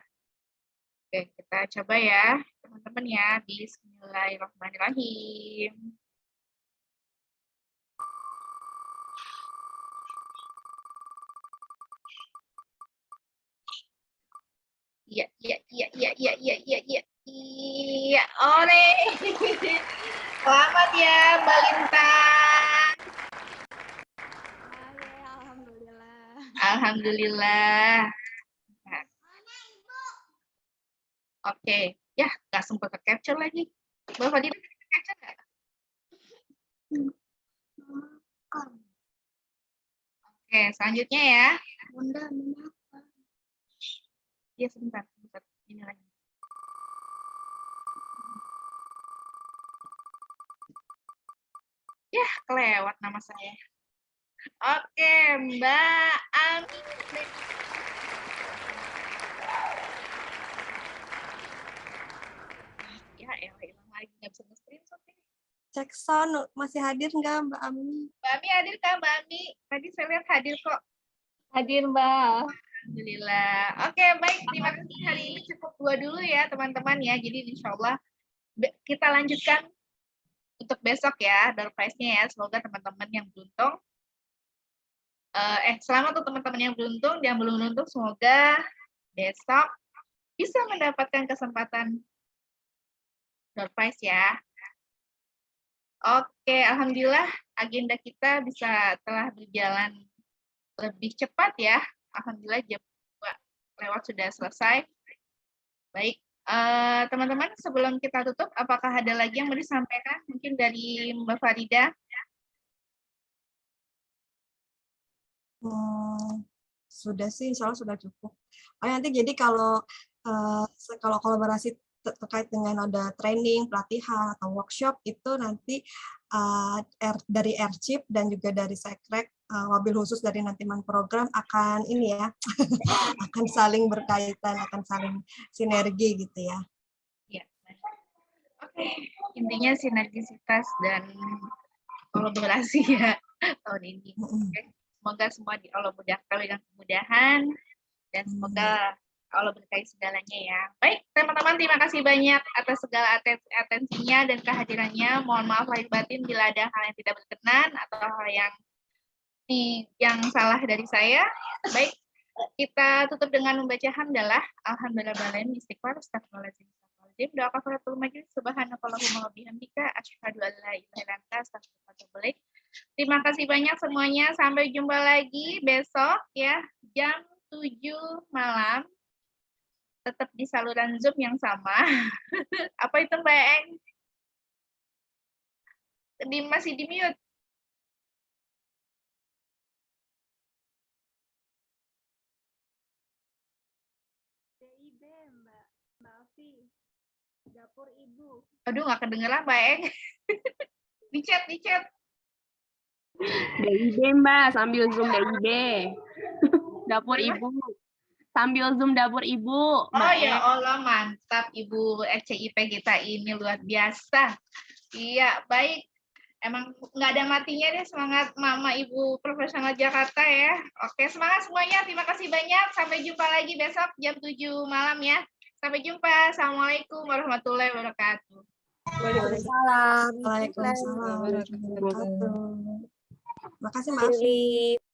Oke, kita coba ya, teman-teman ya. Bismillahirrahmanirrahim. Iya. Iya, ore. Selamat ya, Mbak Lintang. Alhamdulillah. Alhamdulillah. Nah. Oke, ya nggak sempat ke capture lagi. Mbak Fadila ke capture nggak? Oke, selanjutnya ya. Bunda, mengapa? Ya sebentar. Ini lagi. Ya, kelewat nama saya. Oke, Mbak Ami. Ya, hilang lagi. Nggak bisa nge-screenshot ini. Cek sound masih hadir nggak Mbak Ami? Mbak Ami hadir kah, Mbak Ami? Tadi saya lihat hadir kok. Hadir, Mbak. Alhamdulillah. Oke, baik. Terima kasih. Hari ini cukup 2 dulu ya, teman-teman ya. Jadi insya Allah kita lanjutkan untuk besok ya, door prize-nya ya. Semoga teman-teman yang beruntung. Selamat untuk teman-teman yang beruntung. Yang belum beruntung, semoga besok bisa mendapatkan kesempatan door prize ya. Oke, alhamdulillah agenda kita telah berjalan lebih cepat ya. Alhamdulillah jam 2 lewat sudah selesai. Baik, teman-teman sebelum kita tutup, apakah ada lagi yang mau disampaikan? Mungkin dari Mbak Farida? Sudah sih, insya Allah sudah cukup. Nanti jadi kalau kolaborasi terkait dengan ada training, pelatihan, atau workshop, itu nanti dari Airchip dan juga dari Sekrek, wabil khusus dari Nantiman program akan ini ya, akan saling berkaitan, akan saling sinergi gitu ya. Ya. Oke, intinya sinergisitas dan kolaborasi ya tahun ini. Semoga semua di Allah mudahkan dengan kemudahan dan semoga Allah berkahi segalanya ya. Baik, teman-teman, terima kasih banyak atas segala atensinya dan kehadirannya. Mohon maaf lahir batin bila ada hal yang tidak berkenan atau hal yang salah dari saya. Baik, kita tutup dengan membaca hamdalah. Alhamdulillahirabbil istighfar, astagfirullahaladzim. Doa kafaratul majlis, subhanakallahumma wa bihamdika, asyhadu an la ilaha illa anta, astaghfiruka wa atubu ilaik. Terima kasih banyak semuanya. Sampai jumpa lagi besok ya, jam 7 malam. Tetap di saluran Zoom yang sama. Apa itu Mbak Eng? Masih di mute. DIB, Mbak Alfi. Dapur Ibu. Aduh, nggak kedengeran Mbak Eng. Di chat. DIB, Mbak, sambil Zoom DIB. Dapur Ibu. Sambil Zoom dapur Ibu. Oh ya Allah, mantap Ibu RCIP kita ini luar biasa. Iya, baik. Emang nggak ada matinya deh, semangat Mama Ibu Profesional Jakarta ya. Oke, semangat semuanya. Terima kasih banyak. Sampai jumpa lagi besok jam 7 malam ya. Sampai jumpa. Assalamualaikum warahmatullahi wabarakatuh. Waalaikumsalam warahmatullahi wabarakatuh. Makasih Mbak Afi. Pilih